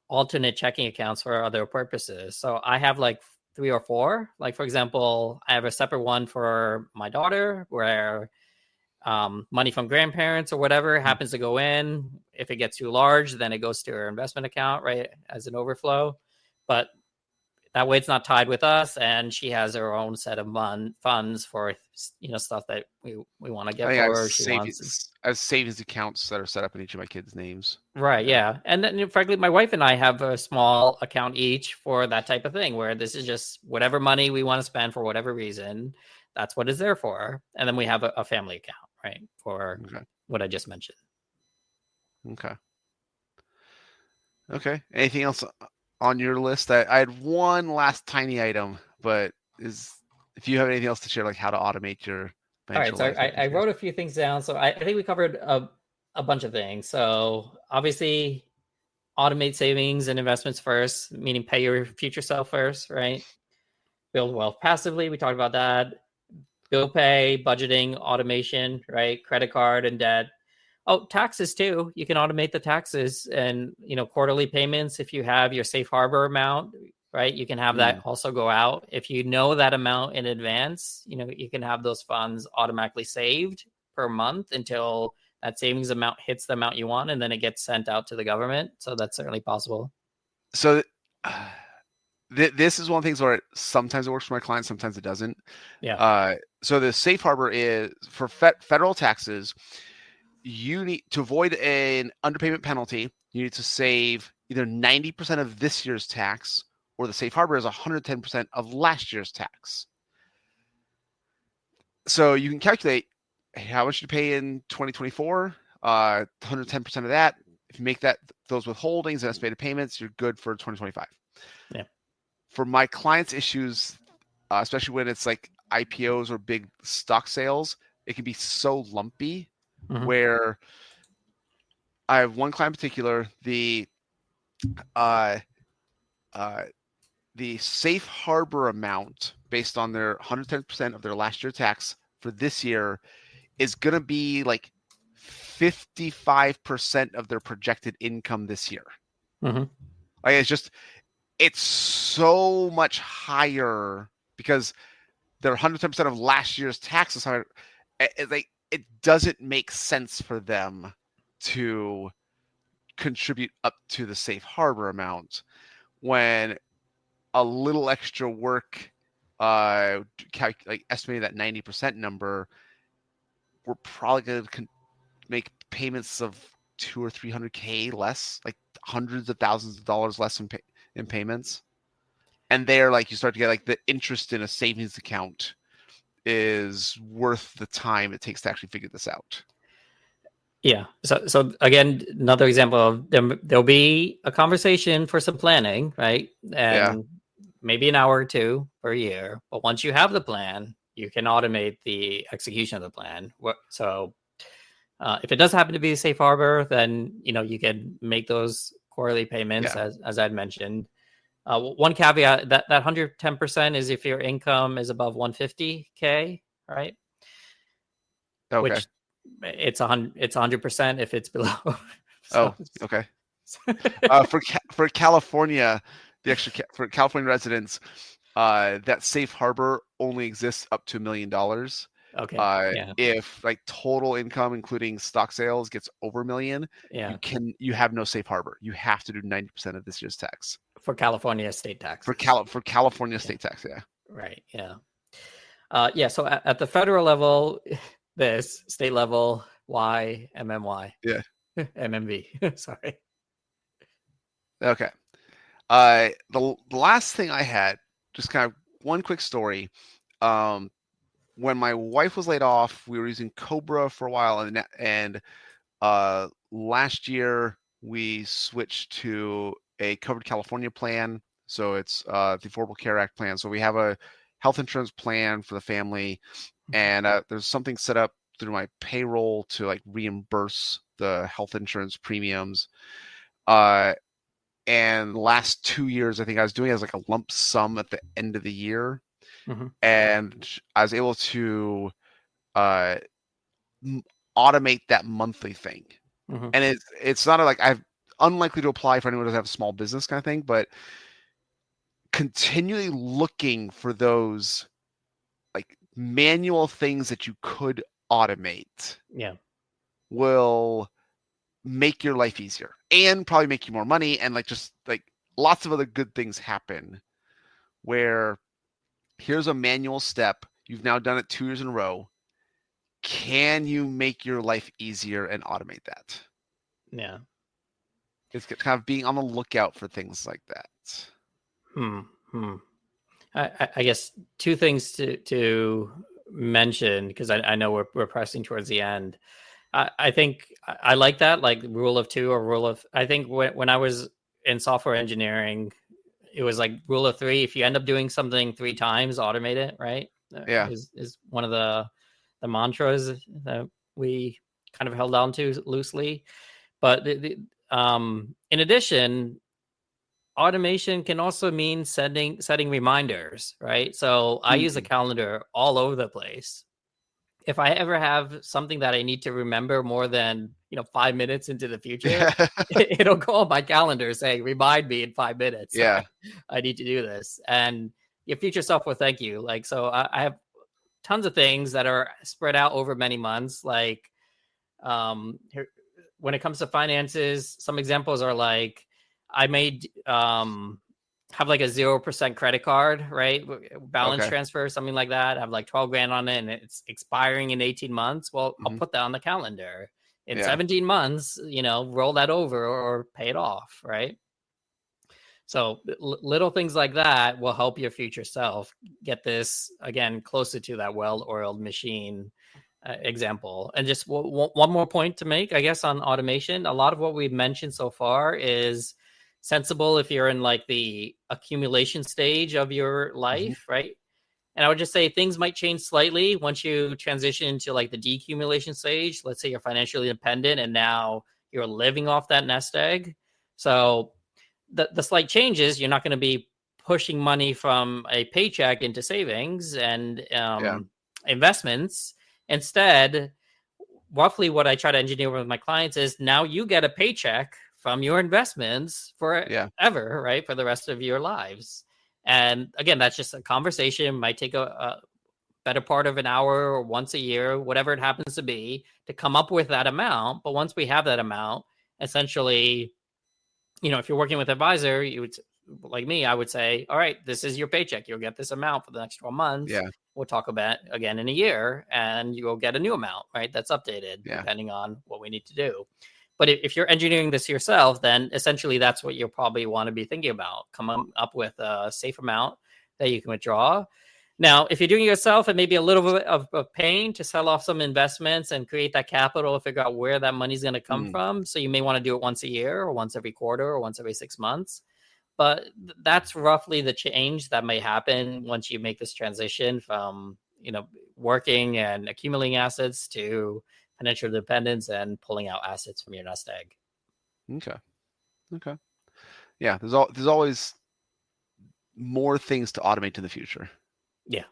C: alternate checking accounts for other purposes. So I have like 3 or 4. Like, for example, I have a separate one for my daughter where money from grandparents or whatever
A: Mhm.
C: happens to go in. If it gets too large, then it goes to her investment account, right, as an overflow. But that way it's not tied with us, and she has her own set of funds for stuff that we want to
A: I
C: get
A: think I have
C: for her. She wants.
A: savings accounts that are set up in each of my kids' names.
C: Right,
A: Yeah.
C: yeah. And then frankly, my wife and I have a small account each for that type of thing where this is just whatever money we want to spend for whatever reason, that's what it's there for. And then we have a family account, right, for
A: Okay.
C: what I just mentioned.
A: Okay. Okay. Anything else on your list? I had one last tiny item, but if you have anything else to share, like how to automate your
C: All right,
A: financial
C: so
A: life, I'd be
C: I
A: curious.
C: wrote a few things down. So I think we covered a bunch of things. So obviously, automate savings and investments first, meaning pay your future self first, right? Build wealth passively. We talked about that. Bill pay, budgeting, automation, right? Credit card and debt. Oh, taxes too. You can automate the taxes and quarterly payments. If you have your safe harbor amount, right, you can have that
A: Mm.
C: also go out. If you know that amount in advance, you can have those funds automatically saved per month until that savings amount hits the amount you want, and then it gets sent out to the government. So that's certainly possible.
A: So this is one of the things where sometimes it works for my clients, sometimes it doesn't.
C: Yeah.
A: So the safe harbor is for federal taxes. You need to avoid an underpayment penalty. You need to save either 90% of this year's tax, or the safe harbor is 110% of last year's tax. So you can calculate how much you pay in 2024, 110% of that. If you make those withholdings and estimated payments, you're good for 2025.
C: Yeah.
A: For my clients' issues, especially when it's like IPOs or big stock sales, it can be so lumpy.
C: Mhm.
A: Where I have one client in particular, uh, the safe harbor amount based on their 110% of their last year tax for this year is going to be like 55% of their projected income this year.
C: Mhm.
A: Like it's so much higher because their 110% of last year's taxes are like it doesn't make sense for them to contribute up to the safe harbor amount when a little extra work like estimating that 90% number, we're probably going to make payments of 200 or 300K less, like hundreds of thousands of dollars less in payments. And there, like, you start to get like the interest in a savings account is worth the time it takes to actually figure this out.
C: Yeah. So again, another example of there'll be a conversation for some planning, right?
A: Yeah.
C: And maybe an hour or two per year. But once you have the plan, you can automate the execution of the plan. So if it does happen to be a safe harbor, then you can make those quarterly payments,
A: Yeah.
C: as I'd mentioned. One caveat, that 110% is if your income is above 150K, right?
A: Okay.
C: Which it's 100% if it's below.
A: Oh,
C: So
A: okay. For California, for California residents, that safe harbor only exists up to $1 million.
C: okay, yeah,
A: If like total income, including stock sales, gets over $1 million,
C: yeah.
A: you have no safe harbor. You have to do 90% of this year's tax
C: For California state
A: for
C: taxes.
A: California
C: Yeah,
A: state tax. Yeah.
C: right. Yeah. Yeah. So at the federal level, this state level, Y, MMY,
A: Yeah.
C: MMV. Sorry.
A: Okay. The last thing I had, just kind of one quick story. Um, when my wife was laid off, we were using Cobra for a while, and last year we switched to a covered California plan. So it's the Affordable Care Act plan. So we have a health insurance plan for the family, and there's something set up through my payroll to like reimburse the health insurance premiums. Uh, and the last 2 years, I think I was doing it as like a lump sum at the end of the year,
C: Mm-hmm.
A: and I was able to uh, automate that monthly thing.
C: Mm-hmm.
A: And it's not like I've unlikely to apply for anyone who doesn't have a small business kind of thing, but continually looking for those like manual things that you could automate
C: Yeah.
A: will make your life easier and probably make you more money, and like just like lots of other good things happen where here's a manual step, you've now done it 2 years in a row, can you make your life easier and automate that?
C: Yeah.
A: It's kind of being on the lookout for things like that.
C: I guess two things to mention, because I know we're pressing towards the end. I think I like that, like rule of two or rule of. I think when I was in software engineering, it was like rule of three. If you end up doing something 3 times, automate it. Right?
A: Yeah.
C: Is one of the mantras that we kind of held on to loosely. But in addition, automation can also mean setting reminders, right? So I use a calendar all over the place. If I ever have something that I need to remember more than 5 minutes into the future,
A: Yeah.
C: it'll go on my calendar saying, "Remind me in 5 minutes
A: Yeah.
C: that I need to do this." And your future self will thank you. Like, so I have tons of things that are spread out over many months. Like, when it comes to finances, some examples are like, I made have like a 0% credit card, right? Balance
A: Okay.
C: transfer, something like that. I have like 12 grand on it and it's expiring in 18 months. Well, I'll put that on the calendar. In 17 months, roll that over or pay it off, right? So little things like that will help your future self get this, again, closer to that well-oiled machine example. And just one more point to make, I guess, on automation. A lot of what we've mentioned so far is sensible if you're in like the accumulation stage of your life, right? And I would just say things might change slightly once you transition into like the decumulation stage. Let's say you're financially independent and now you're living off that nest egg. So the slight changes, you're not going to be pushing money from a paycheck into savings and investments. Instead, roughly what I try to engineer with my clients is now you get a paycheck from your investments forever, right? For the rest of your lives. And again, that's just a conversation. Might take a better part of an hour or once a year, whatever it happens to be, to come up with that amount. But once we have that amount, essentially, if you're working with an advisor, you would, like me, I would say, all right, this is your paycheck. You'll get this amount for the next 12 months.
A: Yeah.
C: We'll talk about again in a year and you'll get a new amount, right? That's updated depending on what we need to do. But if you're engineering this yourself, then essentially that's what you'll probably want to be thinking about. Come up with a safe amount that you can withdraw. Now, if you're doing it yourself, it may be a little bit of pain to sell off some investments and create that capital, figure out where that money's going to come from. So you may want to do it once a year or once every quarter or once every 6 months. But that's roughly the change that may happen once you make this transition from, working and accumulating assets to financial independence and pulling out assets from your nest egg.
A: Okay. Okay. Yeah, there's always more things to automate in the future.
C: Yeah.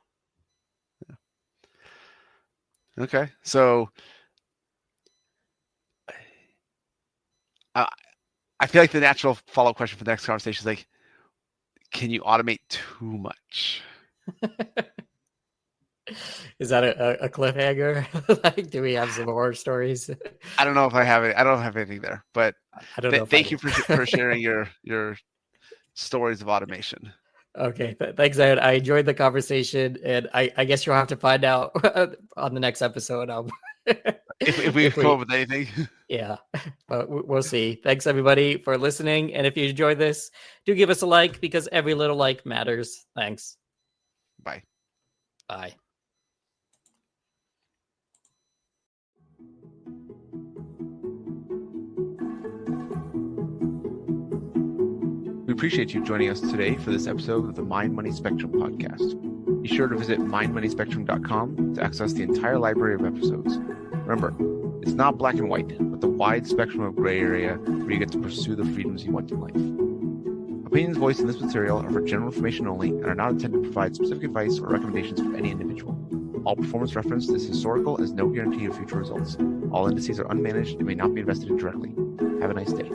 A: Okay. So I I feel like the natural follow-up question for the next conversation is like, can you automate too much?
C: Is that a cliffhanger? Like, do we have some horror stories?
A: I don't know if I have it. I don't have anything there, but
C: I don't know if I
A: thank
C: do.
A: you for sharing your stories of automation.
C: Okay, thanks, Ed. I enjoyed the conversation, and I guess you'll have to find out on the next episode
A: If we
C: if
A: come up
C: we,
A: with anything.
C: yeah, but we'll see. Thanks everybody for listening, and if you enjoyed this, do give us a like because every little like matters. Thanks.
A: Bye.
C: Bye.
A: We appreciate you joining us today for this episode of the Mind Money Spectrum podcast. Be sure to visit mindmoneyspectrum.com to access the entire library of episodes. Remember, it's not black and white, but the wide spectrum of gray area where you get to pursue the freedoms you want in life. Opinions voiced in this material are for general information only and are not intended to provide specific advice or recommendations for any individual. All performance referenced is historical and is no guarantee of future results. All indices are unmanaged and may not be invested in directly. Have a nice day.